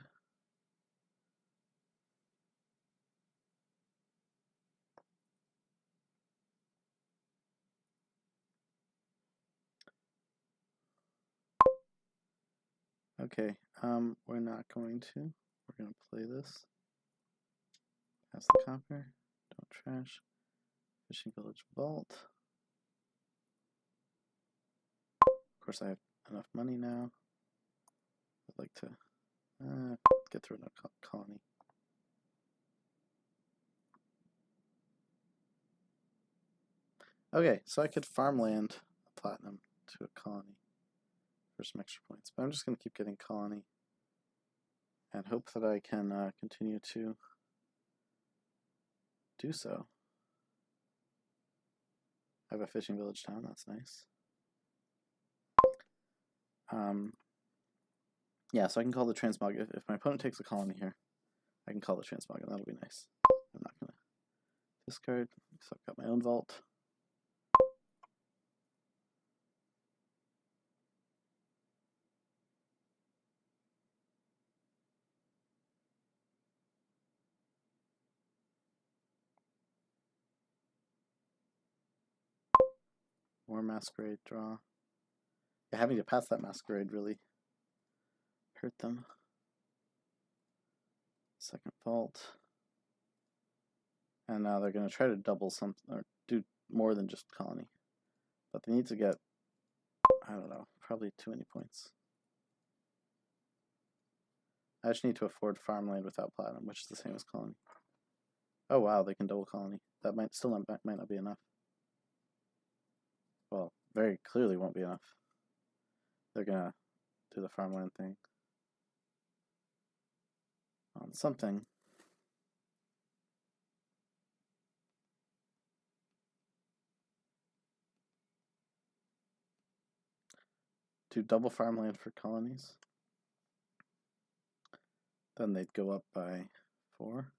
Okay, we're not going to. We're going to play this. Pass the copper. Don't trash. Fishing village vault. Of course, I have enough money now. I'd like to get through another colony. Okay, so I could farmland a platinum to a colony for some extra points, but I'm just going to keep getting colony and hope that I can continue to do so. I have a fishing village down, that's nice. Yeah, so I can call the transmog if my opponent takes a colony here. I can call the transmog and that'll be nice. I'm not gonna discard, because I've got my own vault. More Masquerade draw. Yeah, having to pass that Masquerade really hurt them. Second vault. And now they're going to try to double something, or do more than just colony. But they need to get, I don't know, probably too many points. I just need to afford farmland without platinum, which is the same as colony. Oh wow, they can double colony. That might still might not be enough. Well, very clearly won't be enough. They're gonna do the farmland thing on something. Do double farmland for colonies. Then they'd go up by 4.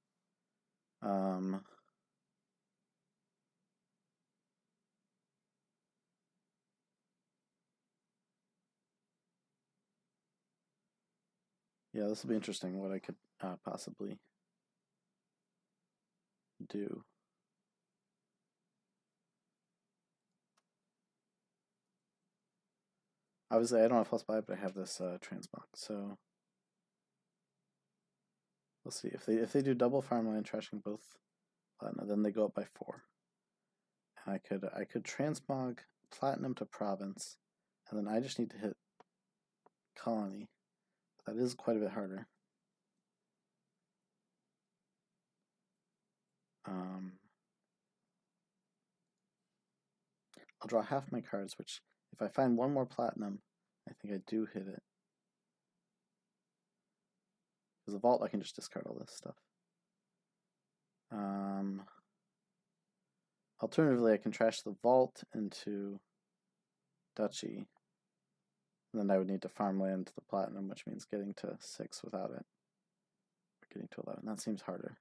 Yeah, this will be interesting what I could possibly do. Obviously, I don't have +5, but I have this transmog, so we'll see. If they do double farmland, trashing both platinum, then they go up by 4. And I could transmog platinum to province, and then I just need to hit colony. That is quite a bit harder. I'll draw half my cards, which if I find one more platinum, I think I do hit it. Because the vault, I can just discard all this stuff. Alternatively, I can trash the vault into duchy. And then I would need to farmland the platinum, which means getting to 6 without it. Or getting to 11. That seems harder.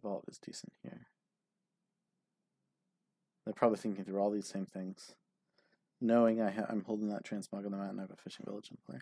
Vault is decent here. They're probably thinking through all these same things, knowing I'm holding that transmog on the mat and I have a fishing village in play.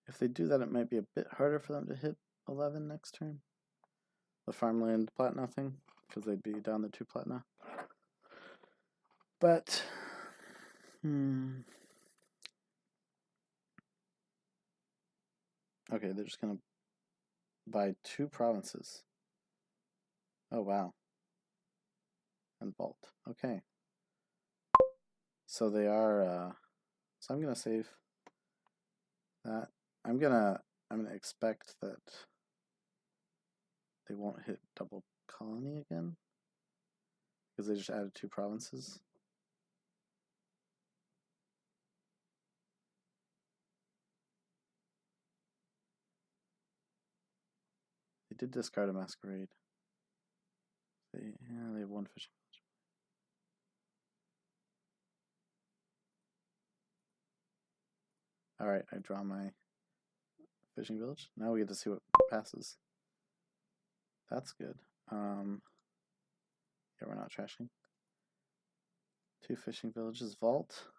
If they do that, it might be a bit harder for them to hit 11 next turn. The farmland platinum thing, because they'd be down the 2 platinum. But, okay, they're just going to buy 2 provinces. Oh, wow. And vault. Okay. So they are, so I'm going to save that. I'm gonna expect that they won't hit double colony again because they just added 2 provinces. They did discard a masquerade. They have 1 fishing village. All right, I draw my fishing village. Now we get to see what passes. That's good. Yeah, we're not trashing. 2 fishing villages. Vault.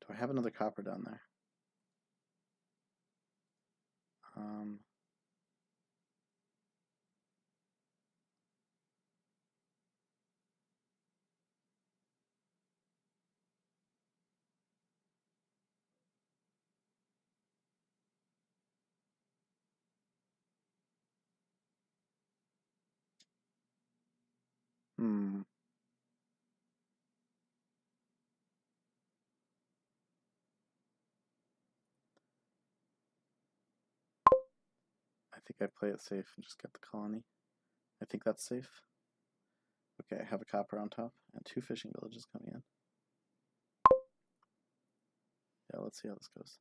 Do I have another copper down there? think I play it safe and just get the colony. I think that's safe. Okay, I have a copper on top and 2 fishing villages coming in. Yeah, let's see how this goes.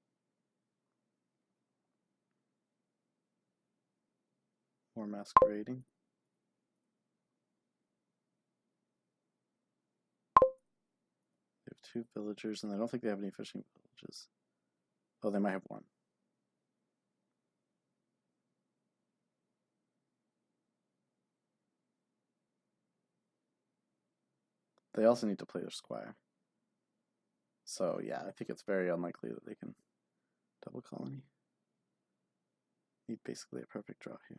More masquerading. They have 2 villagers, and I don't think they have any fishing villages. Oh, they might have 1. They also need to play their squire. So yeah, I think it's very unlikely that they can double colony. Need basically a perfect draw here.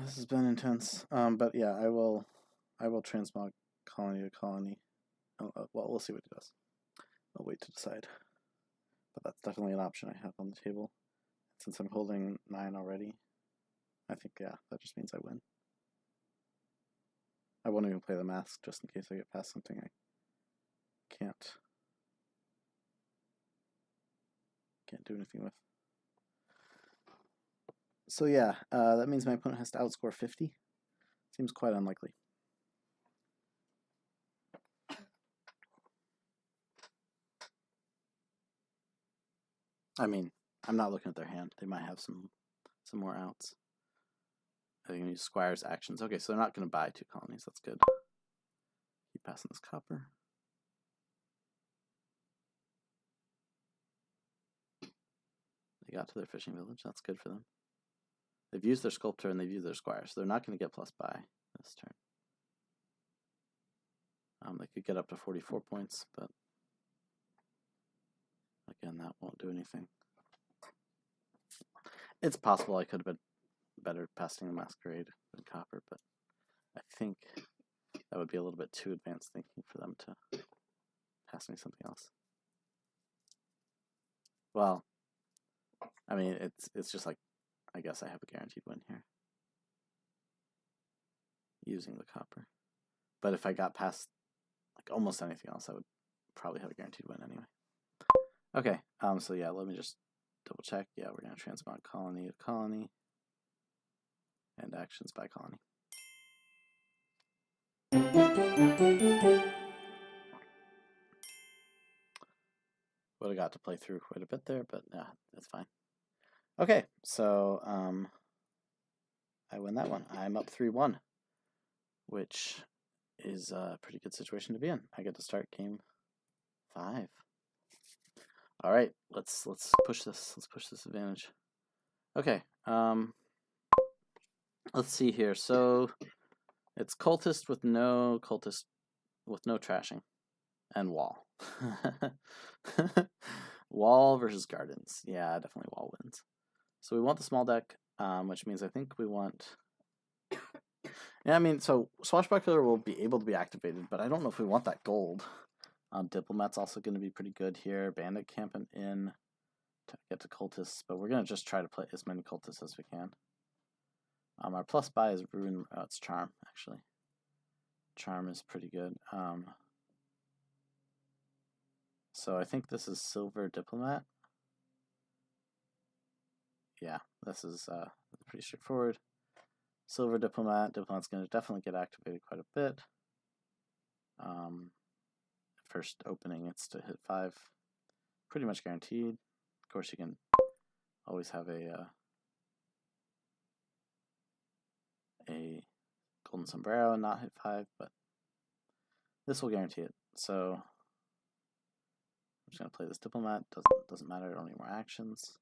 This has been intense. But yeah, I will transmog colony to colony. Well, we'll see what it does. I'll wait to decide. But that's definitely an option I have on the table. Since I'm holding 9 already, I think, yeah, that just means I win. I won't even play the mask just in case I get past something I can't do anything with. So yeah, that means my opponent has to outscore 50. Seems quite unlikely. I mean, I'm not looking at their hand. They might have some more outs. I think use Squire's actions. Okay, so they're not going to buy 2 colonies. That's good. Keep passing this copper. They got to their fishing village. That's good for them. They've used their sculptor and they've used their squire, so they're not going to get plus buy this turn. They could get up to 44 points, but again, that won't do anything. It's possible I could have been better passing the masquerade than copper, but I think that would be a little bit too advanced thinking for them to pass me something else. Well, I mean, it's just like, I guess I have a guaranteed win here using the copper. But if I got past like almost anything else, I would probably have a guaranteed win anyway. Okay, so yeah, let me just double check. Yeah, we're going to transmog colony to colony and actions by colony. Would have got to play through quite a bit there, but yeah, that's fine. Okay, so I win that one. I'm up 3-1, which is a pretty good situation to be in. I get to start game 5. All right, let's push this. Let's push this advantage. Okay, let's see here. So it's cultist with no trashing, and wall. Wall versus gardens. Yeah, definitely wall wins. So we want the small deck, which means I think we want. Yeah, I mean, so Swashbuckler will be able to be activated, but I don't know if we want that gold. Diplomat's also going to be pretty good here. Bandit camping in to get to cultists, but we're going to just try to play as many cultists as we can. Our plus buy is Ruin. Oh, it's Charm, actually. Charm is pretty good. So I think this is Silver Diplomat. Yeah, this is pretty straightforward. Silver Diplomat. Diplomat's going to definitely get activated quite a bit. First opening, it's to hit 5. Pretty much guaranteed. Of course, you can always have a golden sombrero and not hit 5, but this will guarantee it. So I'm just going to play this Diplomat. Doesn't matter. I don't need more actions.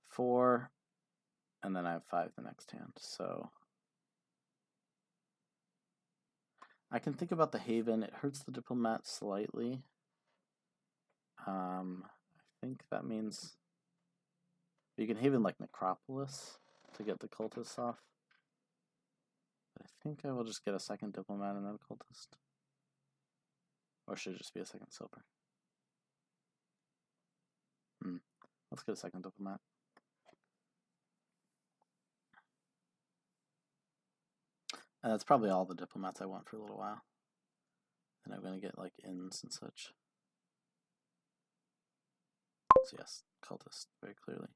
4, and then I have 5 the next hand. So I can think about the Haven. It hurts the Diplomat slightly. I think that means you can Haven like Necropolis to get the cultists off. I think I will just get a second diplomat and then a cultist. Or should it just be a second silver? Let's get a second diplomat. And that's probably all the diplomats I want for a little while. And I'm going to get like inns and such. So yes, cultist, very clearly.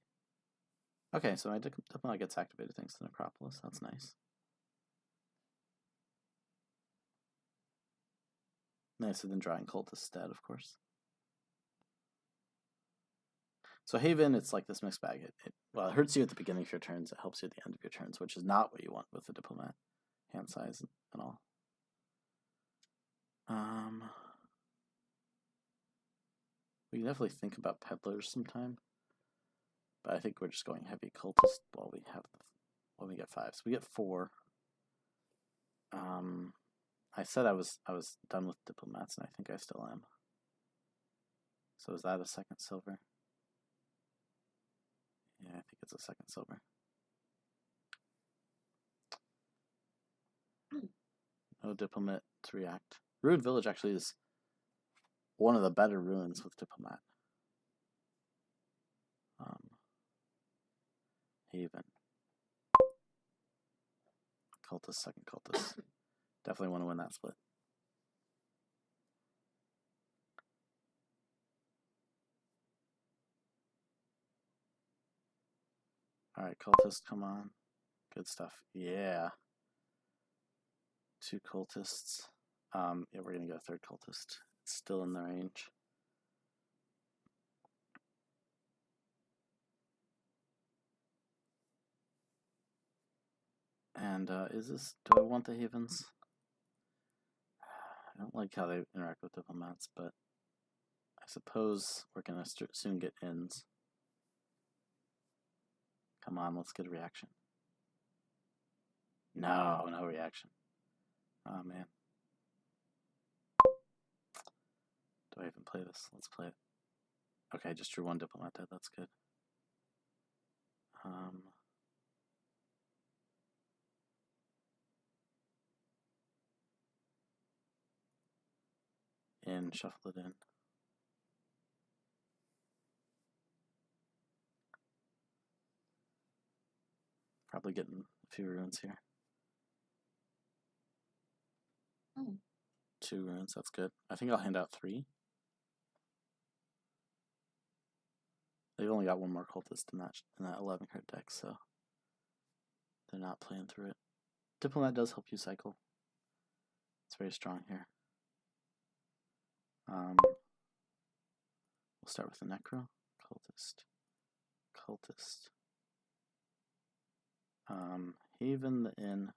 Okay, so my diplomat gets activated thanks to Necropolis. That's nice. Nicer than drawing cultist dead, of course. So Haven, it's like this mixed bag. Well, it hurts you at the beginning of your turns. It helps you at the end of your turns, which is not what you want with the diplomat. Hand size and all. We can definitely think about peddlers sometime, but I think we're just going heavy cultist while we get 5. So we get 4. I said I was done with diplomats, and I think I still am. So is that a second silver? Yeah, I think it's a second silver. No diplomat to react. Ruined Village actually is one of the better ruins with diplomat. Haven. Cultist, second cultist. Definitely want to win that split. Alright, cultist, come on. Good stuff. Yeah. 2 cultists. Yeah, we're gonna go a third cultist. It's still in the range. And is this? Do I want the Havens? I don't like how they interact with diplomats, but I suppose we're gonna soon get inns. Come on, let's get a reaction. No reaction. Oh man. Do I even play this? Let's play it. Okay, I just drew 1 diplomat dead. That's good. And shuffle it in. Probably getting a few runes here. 2 runes, that's good. I think I'll hand out 3. They've only got 1 more cultist in that 11 card deck, so they're not playing through it. Diplomat does help you cycle. It's very strong here. We'll start with the Necro. Cultist. Haven, the inn.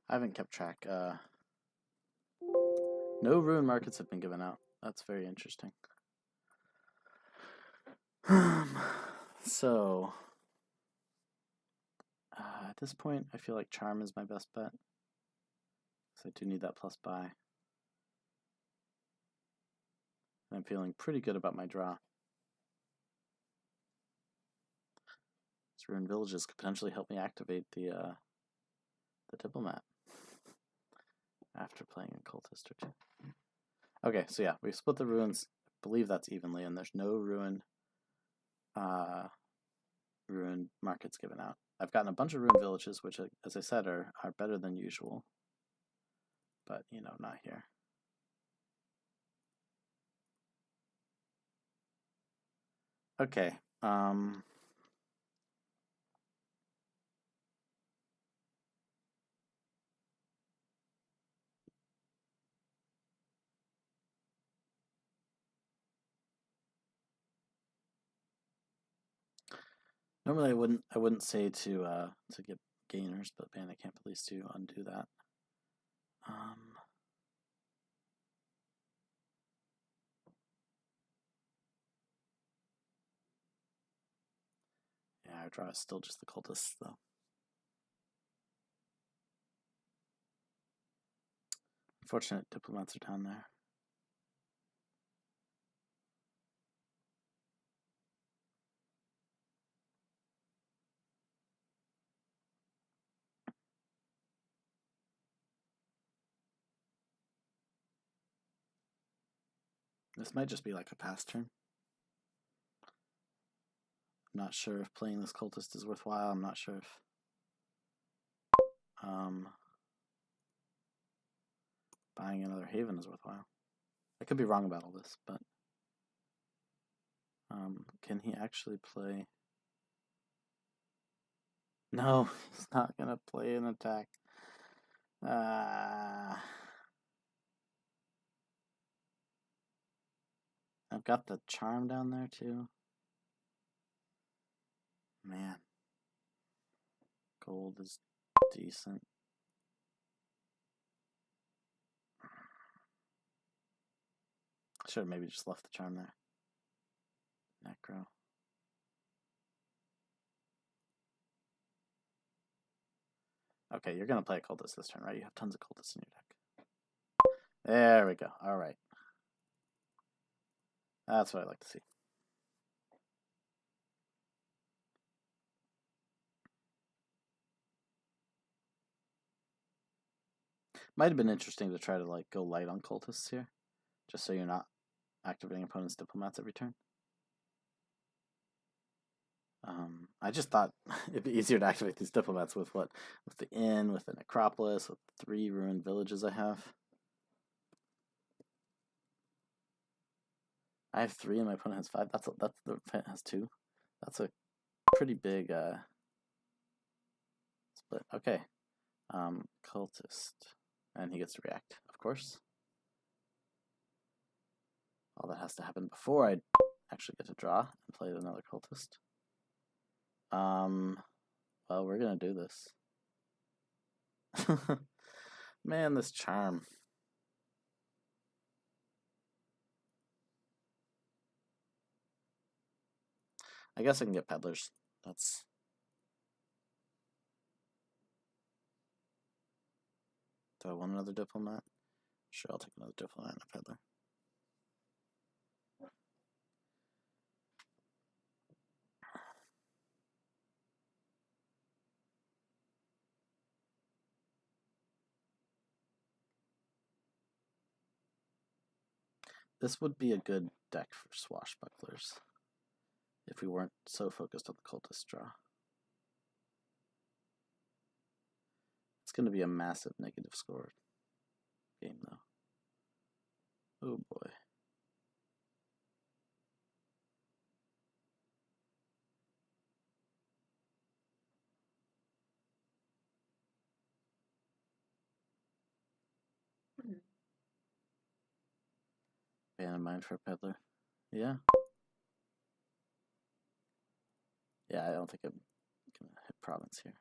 I haven't kept track. No ruin markets have been given out. That's very interesting. So, at this point, I feel like Charm is my best bet. So I do need that plus buy. I'm feeling pretty good about my draw. These ruined villages could potentially help me activate the diplomat after playing a cultist or 2. Okay, so yeah, we split the ruins. I believe that's evenly, and there's no ruin markets given out. I've gotten a bunch of ruined villages, which, as I said, are better than usual. But, you know, not here. Okay. Normally I wouldn't say to get gainers, but Bandit Camp at least to undo that. Yeah, our draw is still just the cultists though. Unfortunate diplomats are down there. This might just be like a pass turn. I'm not sure if playing this cultist is worthwhile. I'm not sure if buying another Haven is worthwhile. I could be wrong about all this, but can he actually play? No, he's not going to play an attack. I've got the charm down there too. Man. Gold is decent. Should have maybe just left the charm there. Necro. Okay, you're going to play a cultist this turn, right? You have tons of cultists in your deck. There we go. All right. That's what I like to see. Might have been interesting to try to like go light on cultists here, just so you're not activating opponent's diplomats every turn. I just thought it'd be easier to activate these diplomats with what? With the inn, with the necropolis, with 3 ruined villages I have. I have 3 and my opponent has 5. That's the opponent has 2. That's a pretty big split. Okay. Cultist. And he gets to react, of course. All that has to happen before I actually get to draw and play another cultist. Well, we're gonna do this. Man, this charm. I guess I can get peddlers. That's... Do I want another diplomat? Sure, I'll take another diplomat and a peddler. This would be a good deck for swashbucklers if we weren't so focused on the cultist draw. It's going to be a massive negative score game, though. Oh boy. Ban in mind for a peddler. Yeah. Yeah, I don't think I'm going to hit province here.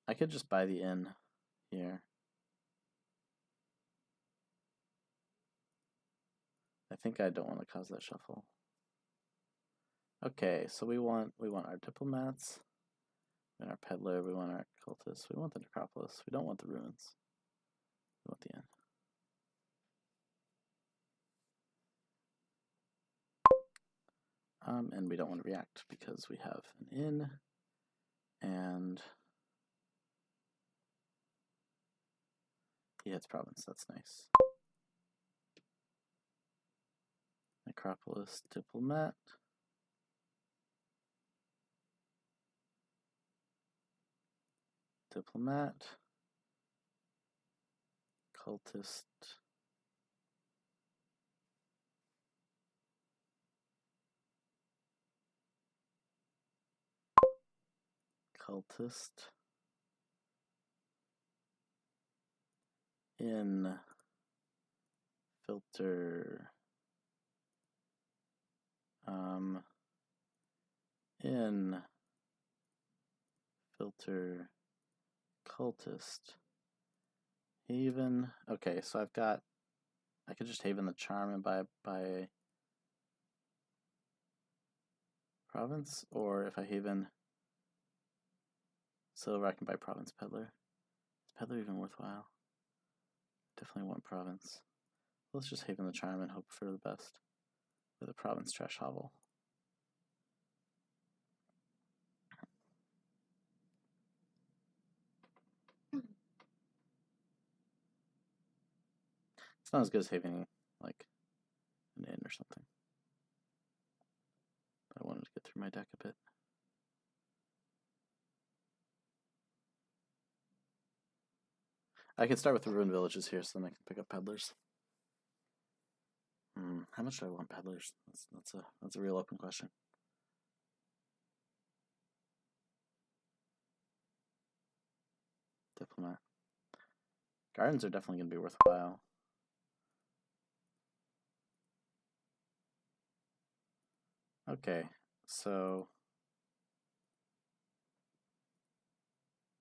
I could just buy the inn here. I think I don't want to cause that shuffle. Okay, so we want our diplomats and our peddler. We want our cultists. We want the necropolis. We don't want the ruins. We want the inn. And we don't want to react because we have an inn and he hits province. That's nice. Necropolis, diplomat. Diplomat. Cultist. Cultist. In filter. In filter cultist. Haven. Okay, so I've got, I could just Haven the charm and buy province, or if I Haven silver, I can buy province peddler. Is peddler even worthwhile? Definitely want province. Let's just haven the charm and hope for the best with a province trash hovel. It's not as good as having like an inn or something. I wanted to get through my deck a bit. I could start with the ruined villages here, so then I can pick up peddlers. How much do I want peddlers? That's a real open question. Diplomat. Gardens are definitely going to be worthwhile. Okay, so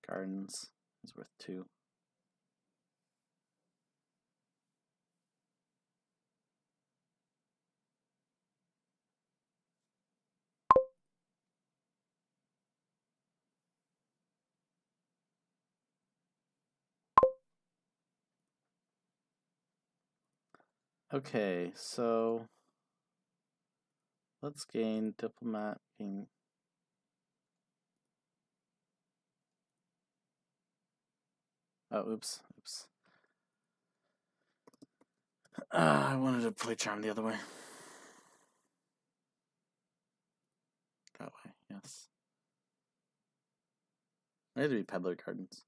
gardens is worth 2. Okay, so let's gain diplomat. Oh, oops. I wanted to play charm the other way. That way, yes. I need to be peddler gardens.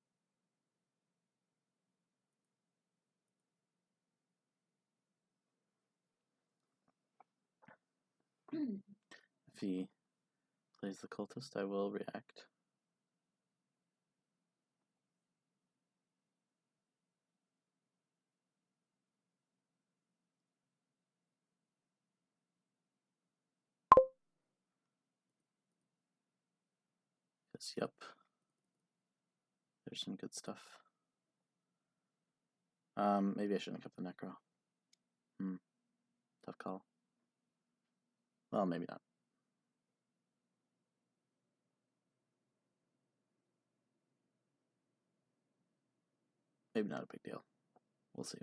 If he plays the cultist, I will react. Yes, yep. There's some good stuff. Maybe I shouldn't have kept the necro. Tough call. Well, maybe not. Maybe not a big deal. We'll see.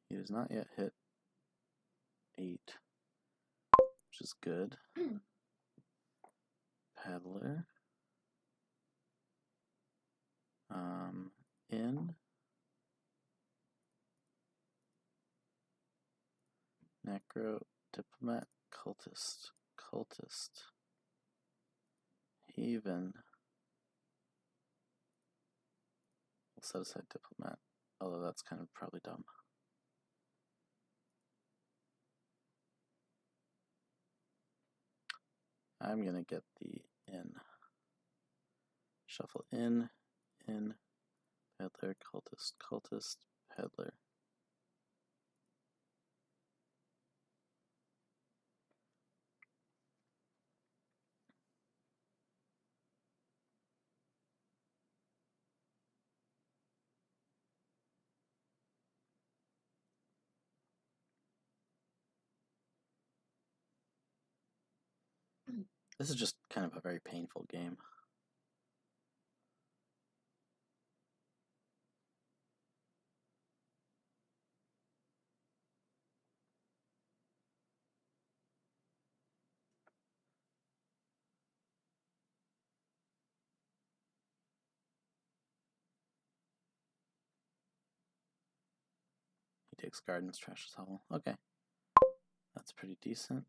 He does not yet hit 8, which is good. Peddler. In. Necro, diplomat, cultist. Haven. We'll set aside diplomat, although that's kind of probably dumb. I'm gonna get the in. Shuffle in, peddler, cultist, peddler. This is just kind of a very painful game. He takes gardens, trashes hovel. Okay. That's pretty decent.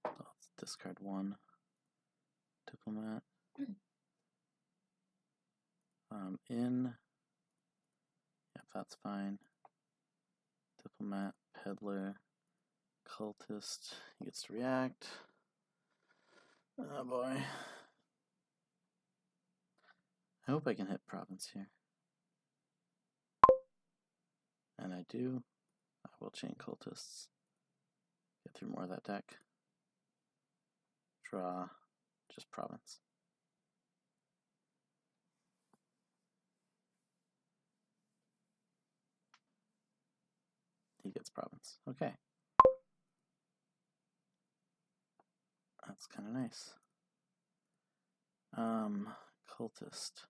Let's discard 1. Diplomat. In. Yep, that's fine. Diplomat, peddler, cultist. He gets to react. Oh boy. I hope I can hit province here. And I do. I will chain cultists. Get through more of that deck. Draw. Just province. He gets province. Okay. That's kind of nice. Cultist.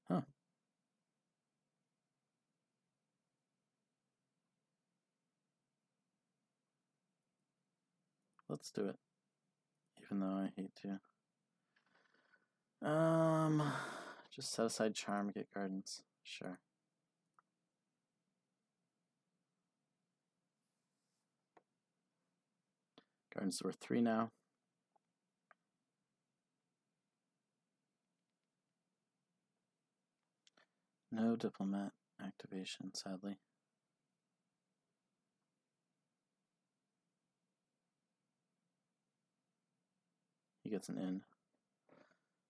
Huh. Let's do it. Even though I hate to. Just set aside charm, get gardens. Sure. Gardens worth 3 now. No diplomat activation, sadly. He gets an in.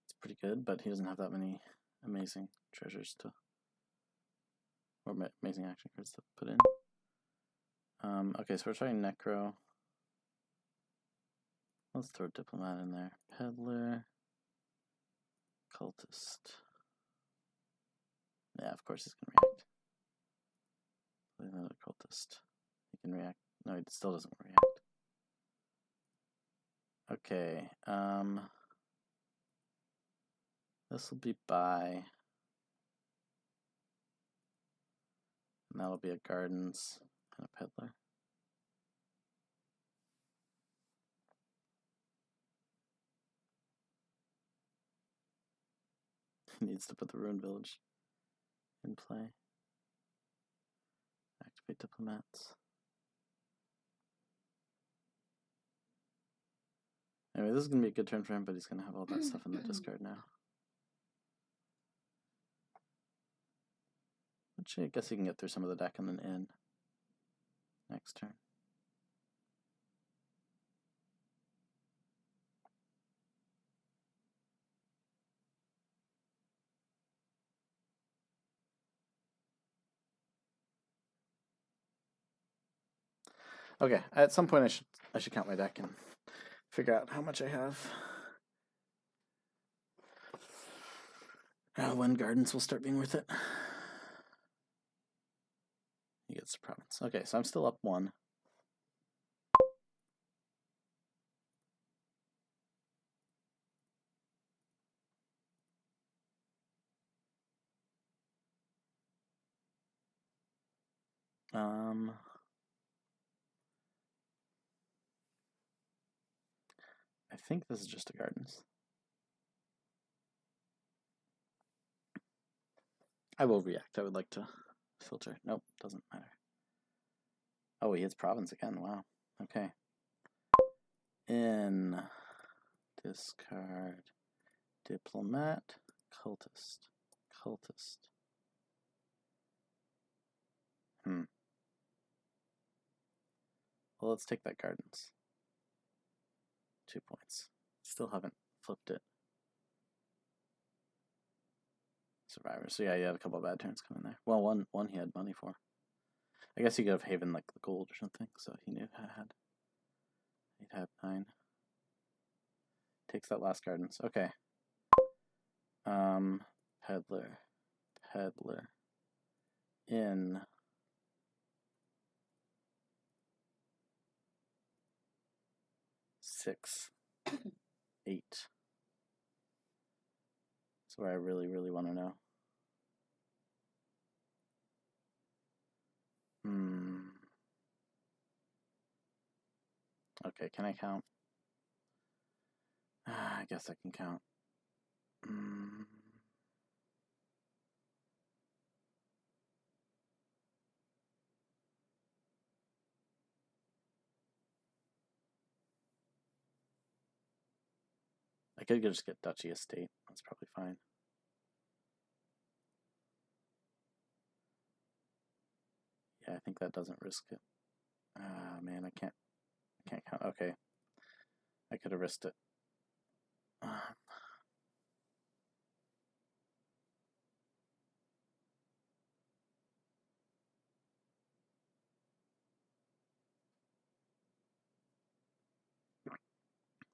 It's pretty good, but he doesn't have that many amazing treasures to, or amazing action cards to put in. Okay, so we're trying Necro. Let's throw Diplomat in there. Peddler. Cultist. Yeah, of course he's going to react. Play another Cultist. He can react. No, he still doesn't react. Okay, this will be buy. And that'll be a Gardens and a Peddler. He needs to put the Ruined Village in play. Activate Diplomats. Anyway, this is going to be a good turn for him, but he's going to have all that stuff in the discard now. Which I guess he can get through some of the deck and then in next turn. Okay, at some point I should count my deck and figure out how much I have. When Gardens will start being worth it. He gets the province. Okay, so I'm still up 1. I think this is just a Gardens. I will react. I would like to filter. Nope, doesn't matter. Oh, he hits province again. Wow. Okay. In discard Diplomat, Cultist. Well, let's take that Gardens. 2 points. Still haven't flipped it. Survivor. So yeah, he had a couple of bad turns coming there. Well, one he had money for. I guess he could have Haven like the gold or something, so he knew he'd had 9. Takes that last Gardens. Okay. Peddler. In. Six. 8. That's where I really, really want to know. Okay, can I count? I guess I can count. I could just get Duchy Estate. That's probably fine. Yeah, I think that doesn't risk it. Man, I can't count. Okay. I could have risked it.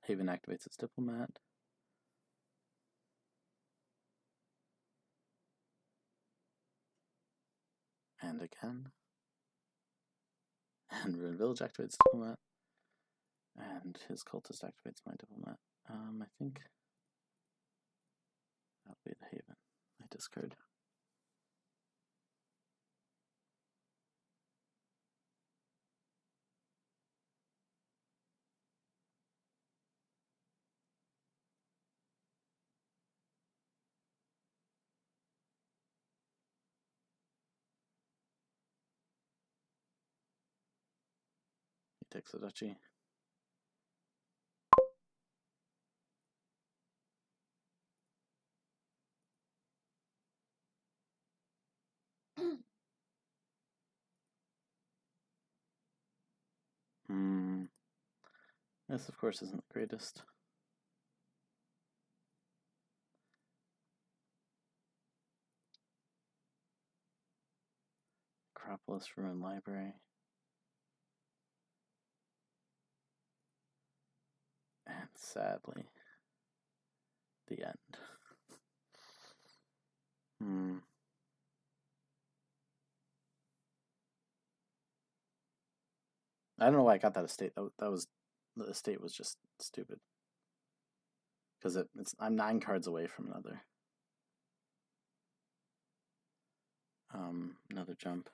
Haven activates its Diplomat. And again. And Ruined Village activates Diplomat. And his cultist activates my diplomat. I think that'll be the haven. I discard. He takes the duchy. This, of course, isn't the greatest. Acropolis Ruin Library. And sadly, the end. I don't know why I got that estate. That was the estate was just stupid. Because I'm 9 cards away from another. Another jump.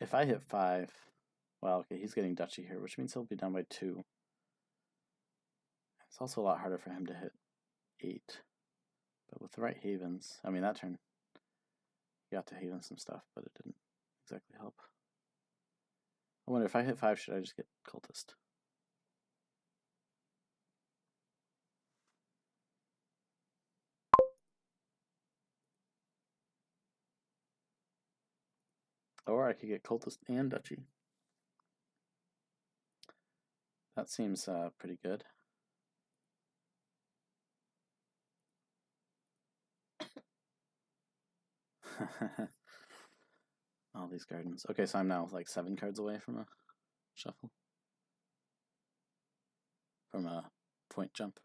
If I hit 5, well, okay, he's getting duchy here, which means he'll be down by 2. It's also a lot harder for him to hit 8. But with the right havens, I mean, that turn, he got to haven some stuff, but it didn't exactly help. I wonder if I hit 5, should I just get cultist? Or I could get cultist and duchy. That seems pretty good. All these gardens. Okay, so I'm now like 7 cards away from a shuffle. From a point jump.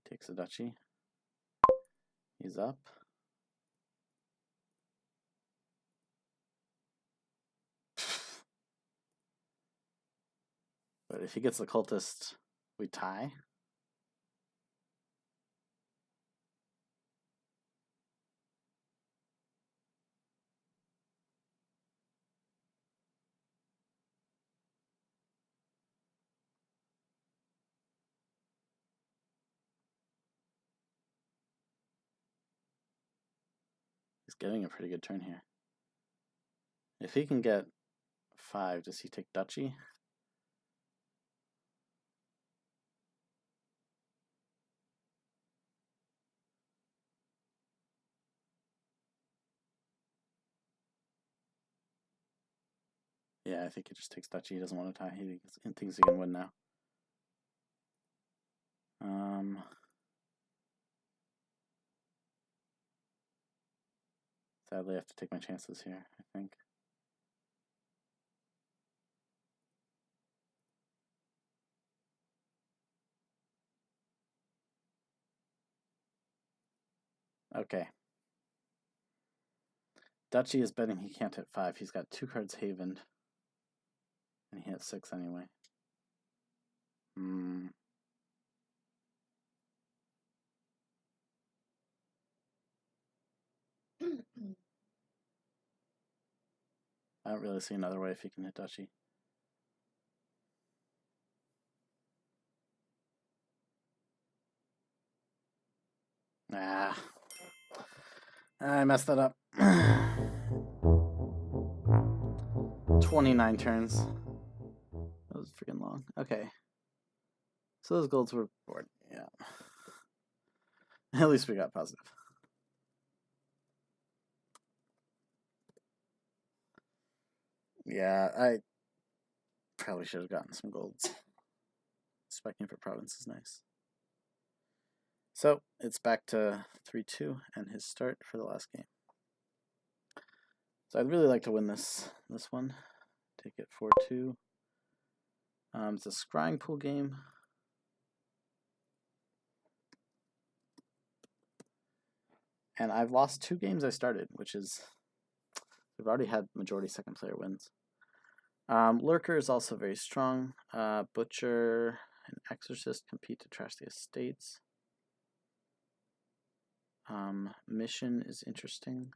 He takes a duchy. He's up. But if he gets the cultist, we tie. He's getting a pretty good turn here. If he can get 5, does he take duchy? Yeah, I think he just takes duchy. He doesn't want to tie. He thinks he can win now. Sadly, I have to take my chances here, I think. Okay. Duchy is betting he can't hit 5. He's got 2 cards havened. And he hit 6 anyway. I don't really see another way if he can hit duchy. Ah. I messed that up. 29 turns. That was freaking long. Okay. So those golds were bored. Yeah. At least we got positive. Yeah, I probably should have gotten some golds. Specking for province is nice. So it's back to 3-2 and his start for the last game. So I'd really like to win this one. Take it 4-2. It's a scrying pool game. And I've lost 2 games I started, which is, we've already had majority second player wins. Lurker is also very strong. Butcher and Exorcist compete to trash the estates. Mission is interesting.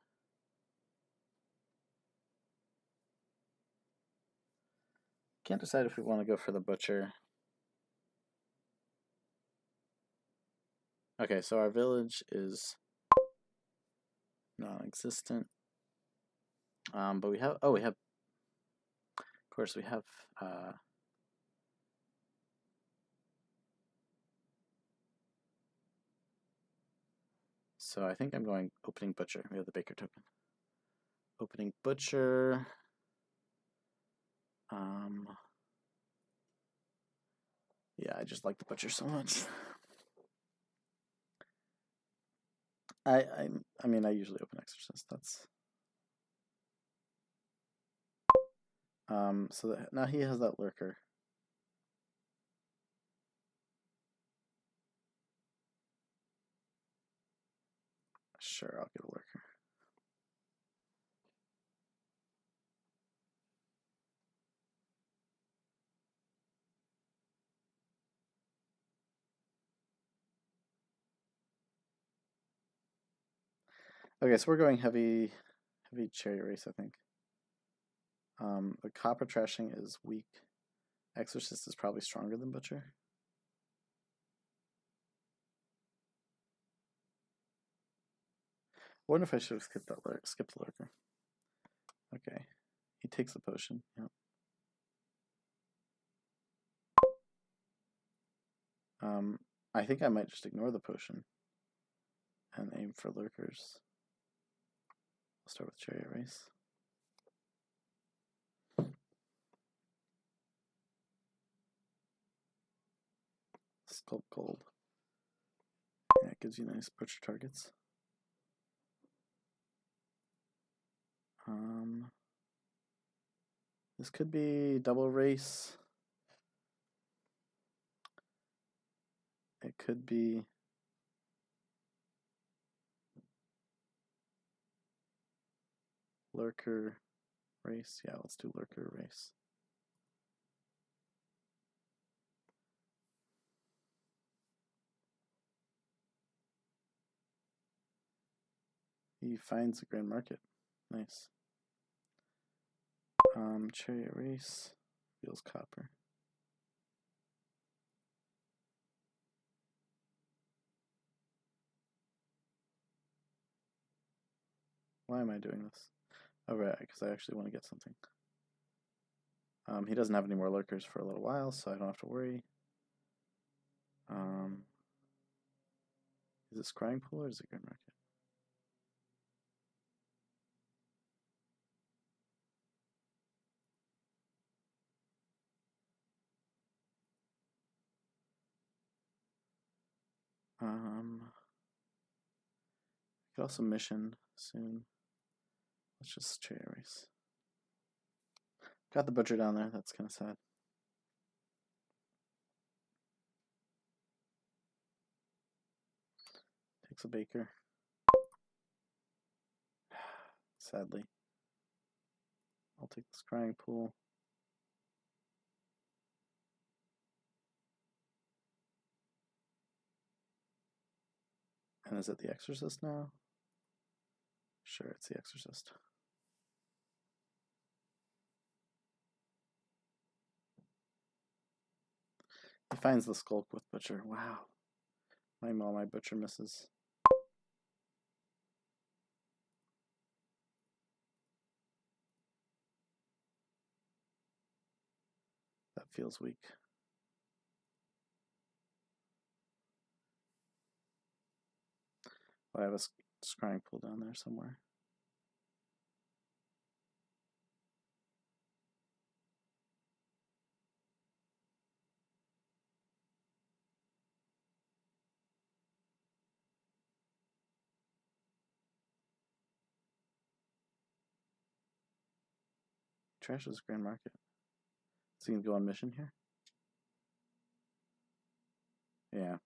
Can't decide if we want to go for the Butcher. Okay, so our village is non-existent. But we have, of course we have, so I think I'm going opening Butcher. We have the Baker token. Opening Butcher. Yeah, I just like the Butcher so much. I mean, I usually open Exorcist. That's so that, now he has that Lurker. Sure, I'll get a Lurker. Okay, so we're going heavy chariot race, I think. The copper trashing is weak. Exorcist is probably stronger than Butcher. I wonder if I should have skipped the Lurker. Okay, he takes the potion. Yep. I think I might just ignore the potion and aim for Lurkers. I'll start with chariot race. Sculpt gold. Yeah, it gives you nice butcher targets. This could be double race. It could be Lurker race. Yeah, let's do Lurker race. He finds the grand market. Nice. Chariot race. Feels copper. Why am I doing this? Oh, right, because I actually want to get something. He doesn't have any more Lurkers for a little while, so I don't have to worry. Is it scrying pool or is it grand market? I could also mission soon. Let's just chariot race. Got the butcher down there. That's kind of sad. Takes a baker. Sadly. I'll take the scrying pool. And is it the Exorcist now? Sure, it's the Exorcist. He finds the skulk with Butcher. Wow. My Butcher misses. That feels weak. I have a scrying pool down there somewhere. Trash's grand market. Is he gonna go on mission here? Yeah.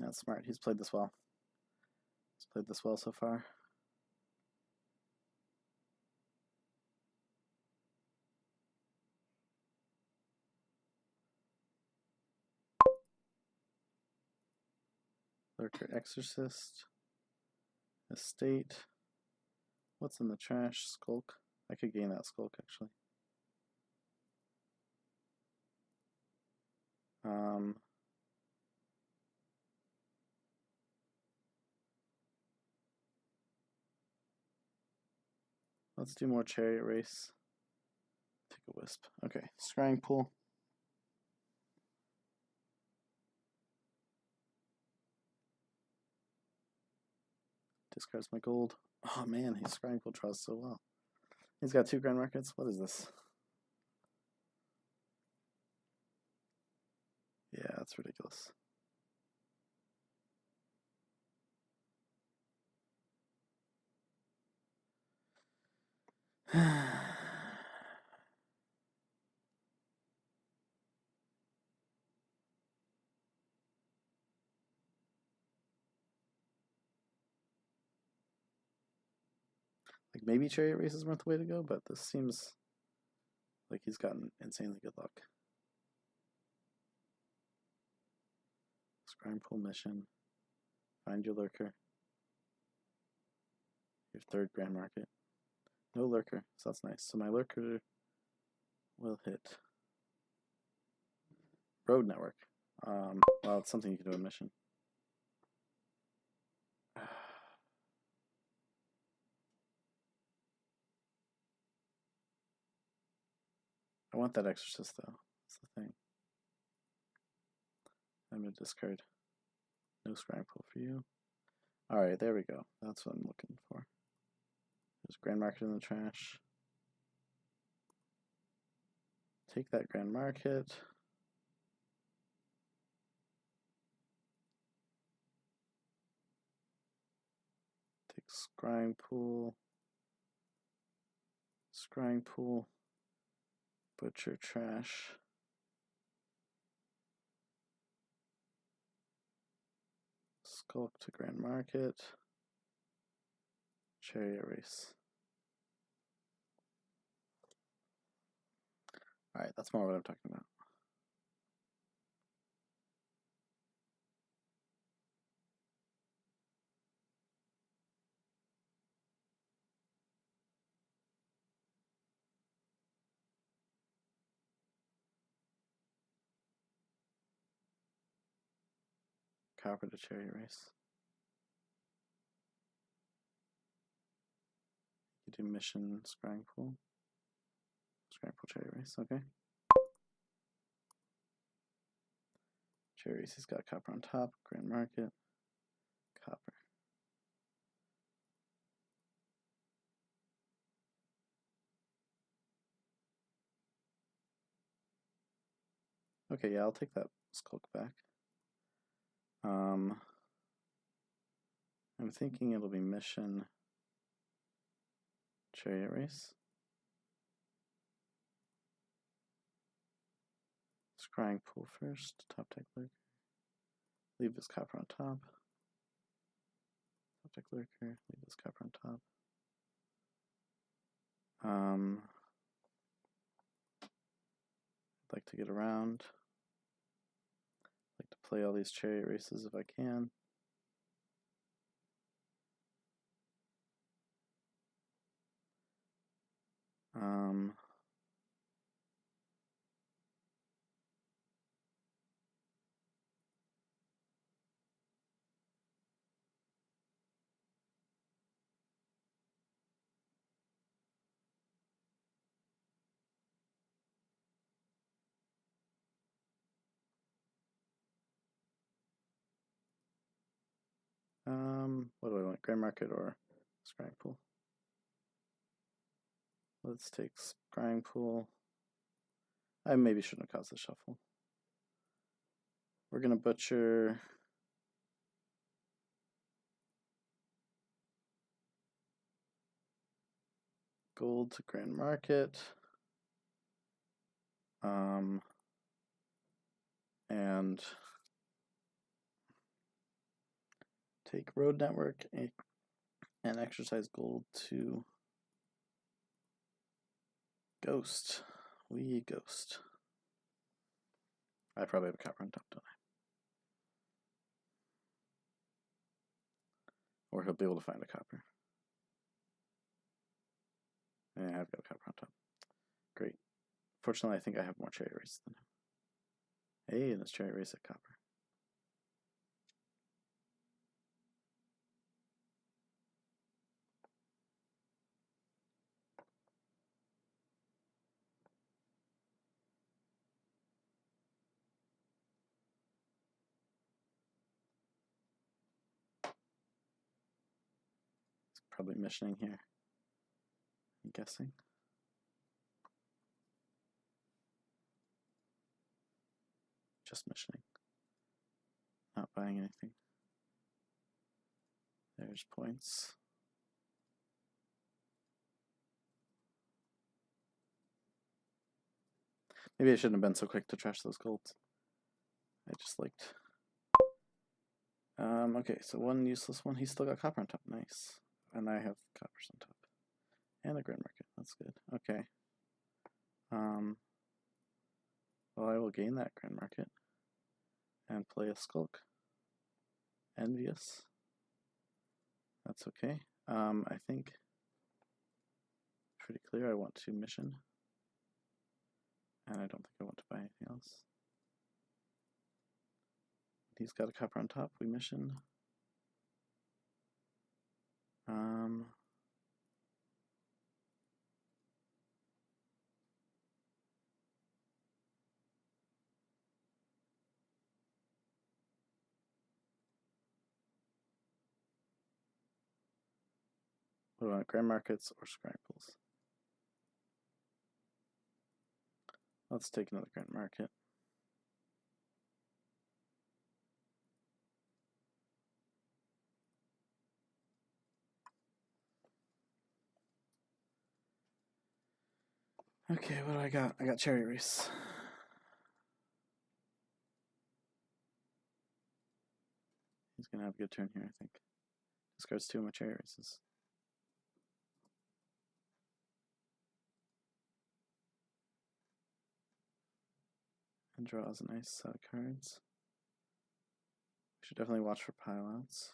That's smart. He's played this well. He's played this well so far. Lurker Exorcist. Estate. What's in the trash? Skulk. I could gain that skulk actually. Let's do more chariot race. Take a wisp. Okay, scrying pool. Discards my gold. Oh man, his scrying pool draws so well. He's got 2 grand markets. What is this? Yeah, that's ridiculous. Like maybe chariot race is worth the way to go, but this seems like he's gotten insanely good luck. Scrying pool mission. Find your lurker. Your 3rd grand market. No lurker, so that's nice. So my lurker will hit road network. Well, it's something you can do in mission. I want that exorcist though. That's the thing. I'm gonna discard. No scrying pool for you. Alright, there we go. That's what I'm looking for. There's grand market in the trash. Take that grand market. Take scrying pool. Scrying pool. Butcher trash. Skulk to grand market. Chariot race. Alright, that's more what I'm talking about. Copper to chariot race. You do mission scrying pool. Scrying pool chariot race, okay. Chariot race, he's got copper on top, grand market, copper. Okay, yeah, I'll take that skulk back. I'm thinking it'll be mission chariot race. Scrying pool first, top deck lurker. Leave this copper on top. Top deck lurker, leave this copper on top. I'd like to get around. I'd like to play all these chariot races if I can. What do I want? Grand market or scrying pool? Let's take scrying pool. I maybe shouldn't have caused the shuffle. We're gonna butcher gold to grand market. And take road network and exercise gold to ghost. We ghost. I probably have a copper on top, don't I? Or he'll be able to find a copper. Yeah, I've got a copper on top. Great. Fortunately, I think I have more cherry race than him. Hey, and this cherry race at copper. He's probably missioning here. I'm guessing. Just missioning. Not buying anything. There's points. Maybe I shouldn't have been so quick to trash those golds. I just liked... okay, so one useless one. He's still got copper on top. Nice. And I have coppers on top. And a grand market. That's good. Okay. Well, I will gain that grand market and play a skulk. Envious. That's okay. I think pretty clear I want to mission. And I don't think I want to buy anything else. He's got a copper on top. We mission. What do I want? Grand markets or scrapples? Let's take another grand market. Okay, what do I got? I got cherry race. He's gonna have a good turn here, I think. Discards 2 of my cherry races. And draws a nice set of cards. We should definitely watch for pileouts.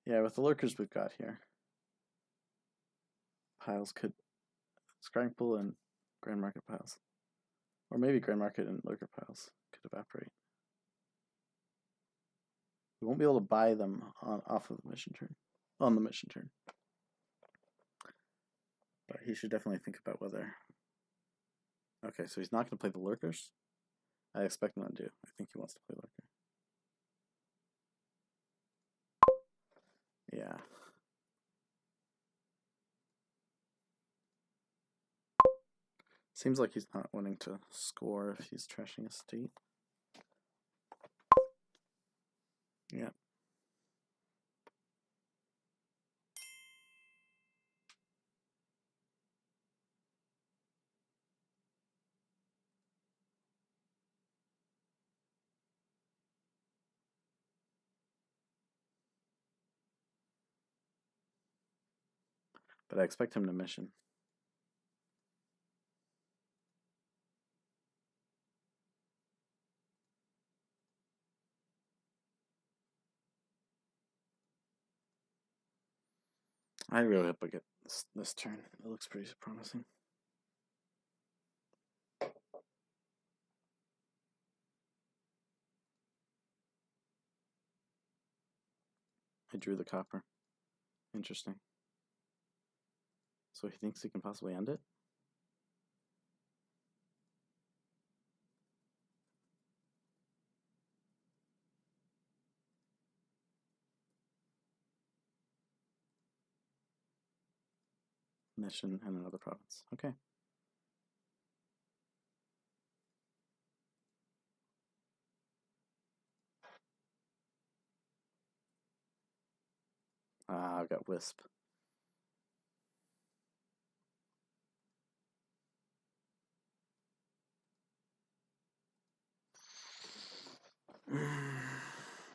Yeah, with the lurkers we've got here, piles could scrying pool and grand market piles, or maybe grand market and lurker piles could evaporate. We won't be able to buy them off of the mission turn, on the mission turn. But he should definitely think about whether. Okay, so he's not going to play the lurkers. I expect him to do. I think he wants to play lurker. Yeah. Seems like he's not wanting to score if he's trashing a state. Yeah. But I expect him to mission. I really hope I get this turn. It looks pretty promising. I drew the copper. Interesting. So he thinks he can possibly end it? Mission and another province. Okay. I've got Wisp.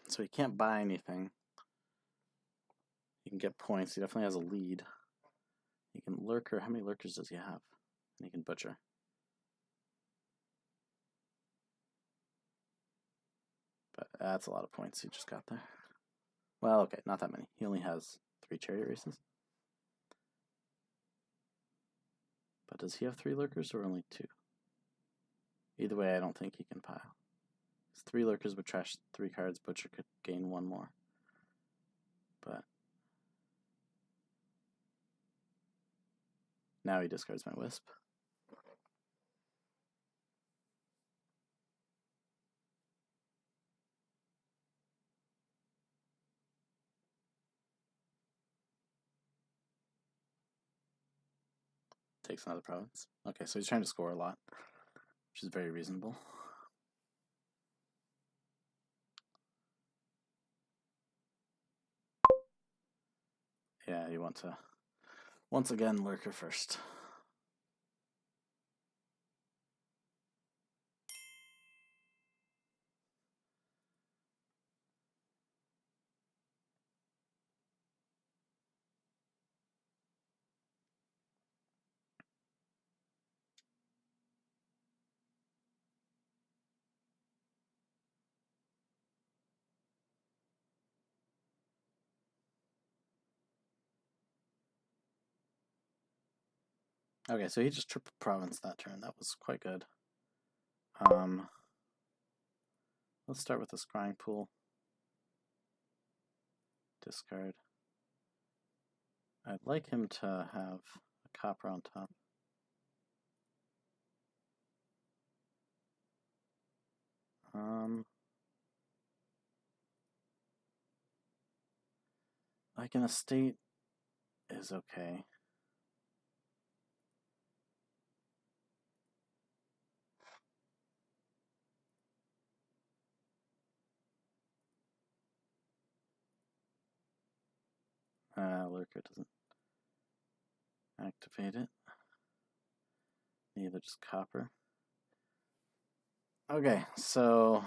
So he can't buy anything. He can get points. He definitely has a lead. He can lurker. How many lurkers does he have? And he can butcher. But that's a lot of points he just got there. Well, okay, not that many. He only has 3 chariot races. But does he have 3 lurkers or only 2? Either way, I don't think he can pile. 3 lurkers would trash 3 cards. Butcher could gain 1 more. But now he discards my wisp. Takes another province. Okay, so he's trying to score a lot, which is very reasonable. Yeah, you want to, once again, lurker first. Okay, so he just triple province that turn. That was quite good. Let's start with the scrying pool. Discard. I'd like him to have a copper on top. Like an estate is okay. Lurker doesn't activate it. Neither just copper. Okay, so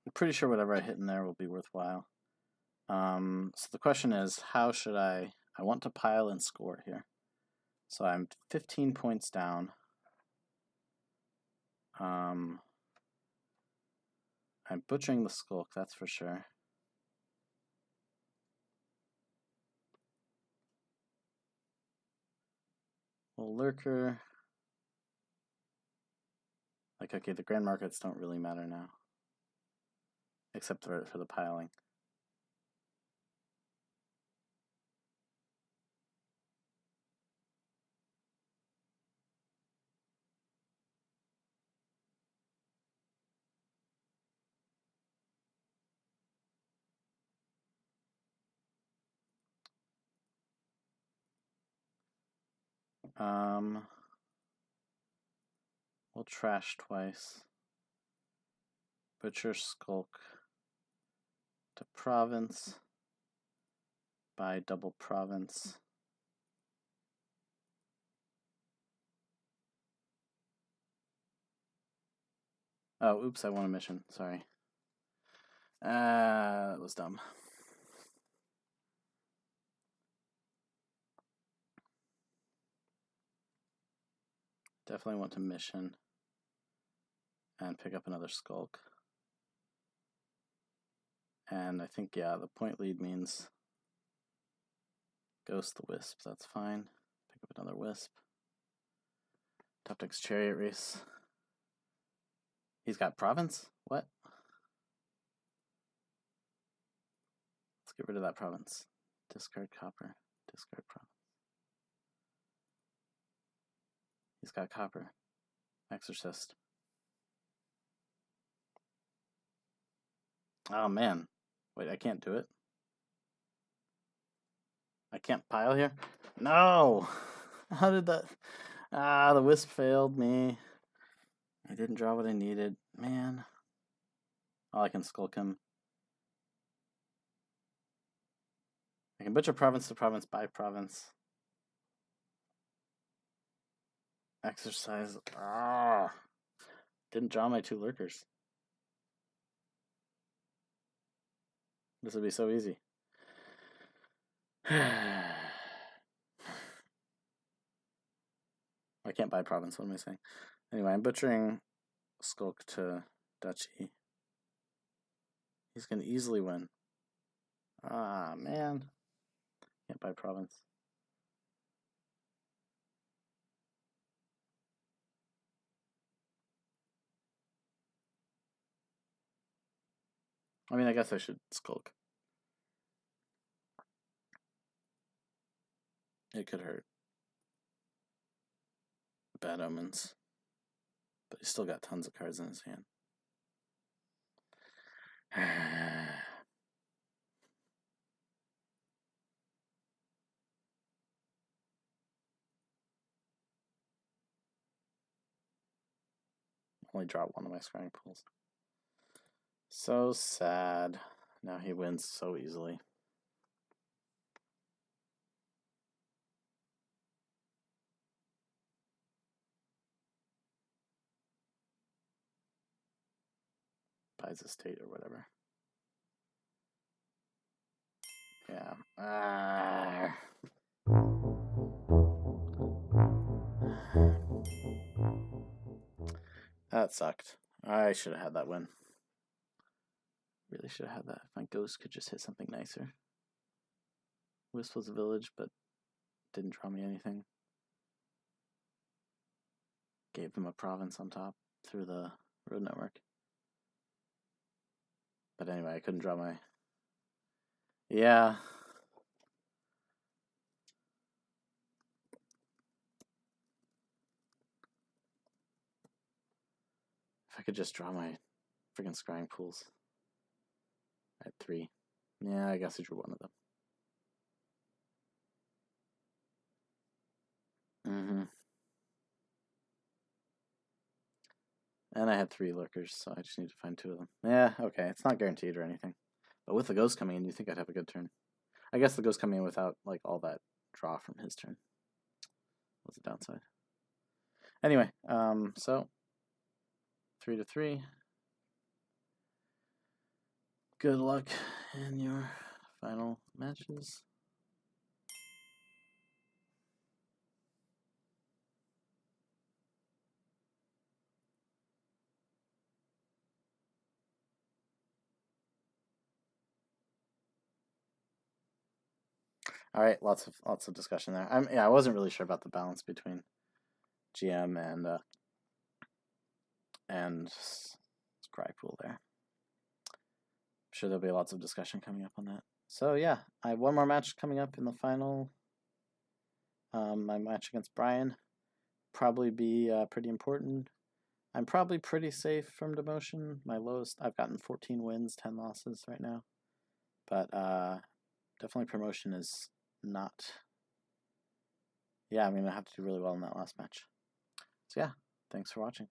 I'm pretty sure whatever I hit in there will be worthwhile. So the question is, how should I want to pile and score here. So I'm 15 points down. I'm butchering the skulk, that's for sure. Well, lurker. Like, okay, the grand markets don't really matter now. Except for the piling. We'll trash twice. Butcher skulk to province. Buy double province. Oh, oops, I won a mission. Sorry. That was dumb. Definitely want to mission and pick up another skulk. And I think, yeah, the point lead means ghost the wisp. That's fine. Pick up another wisp. Top deck's chariot race. He's got province? What? Let's get rid of that province. Discard copper. Discard province. He's got copper. Exorcist. Oh man. Wait, I can't do it. I can't pile here? No! How did that... the wisp failed me. I didn't draw what I needed. Man. Oh, I can skulk him. I can butcher province to province by province. Exercise. Ah, didn't draw my 2 lurkers. This would be so easy. I can't buy province. What am I saying? Anyway, I'm butchering Skulk to Duchy. He's going to easily win. Ah, man. Can't buy province. I mean, I guess I should Skulk. It could hurt. Bad omens. But he's still got tons of cards in his hand. Only dropped one of my scrying pools. So sad. Now he wins so easily. Buys a state or whatever. Yeah. That sucked. I should have had that win. Really should have had that. If my ghost could just hit something nicer. Wisp was a village, but didn't draw me anything. Gave him a province on top through the road network. But anyway, I couldn't draw my... Yeah. If I could just draw my freaking scrying pools. I had 3. Yeah, I guess I drew one of them. And I had 3 lurkers, so I just need to find 2 of them. Yeah, okay, it's not guaranteed or anything. But with the ghost coming in, you think I'd have a good turn. I guess the ghost coming in without, like, all that draw from his turn was the downside. Anyway, so 3 to 3. Good luck in your final matches. All right, lots of discussion there. I wasn't really sure about the balance between GM and Scrypool there. I'm sure there'll be lots of discussion coming up on that. So yeah, I have one more match coming up in the final. My match against Brian probably be pretty important. I'm probably pretty safe from demotion. My lowest, I've gotten 14 wins, 10 losses right now. But definitely promotion is not... Yeah, I'm going to have to do really well in that last match. So yeah, thanks for watching.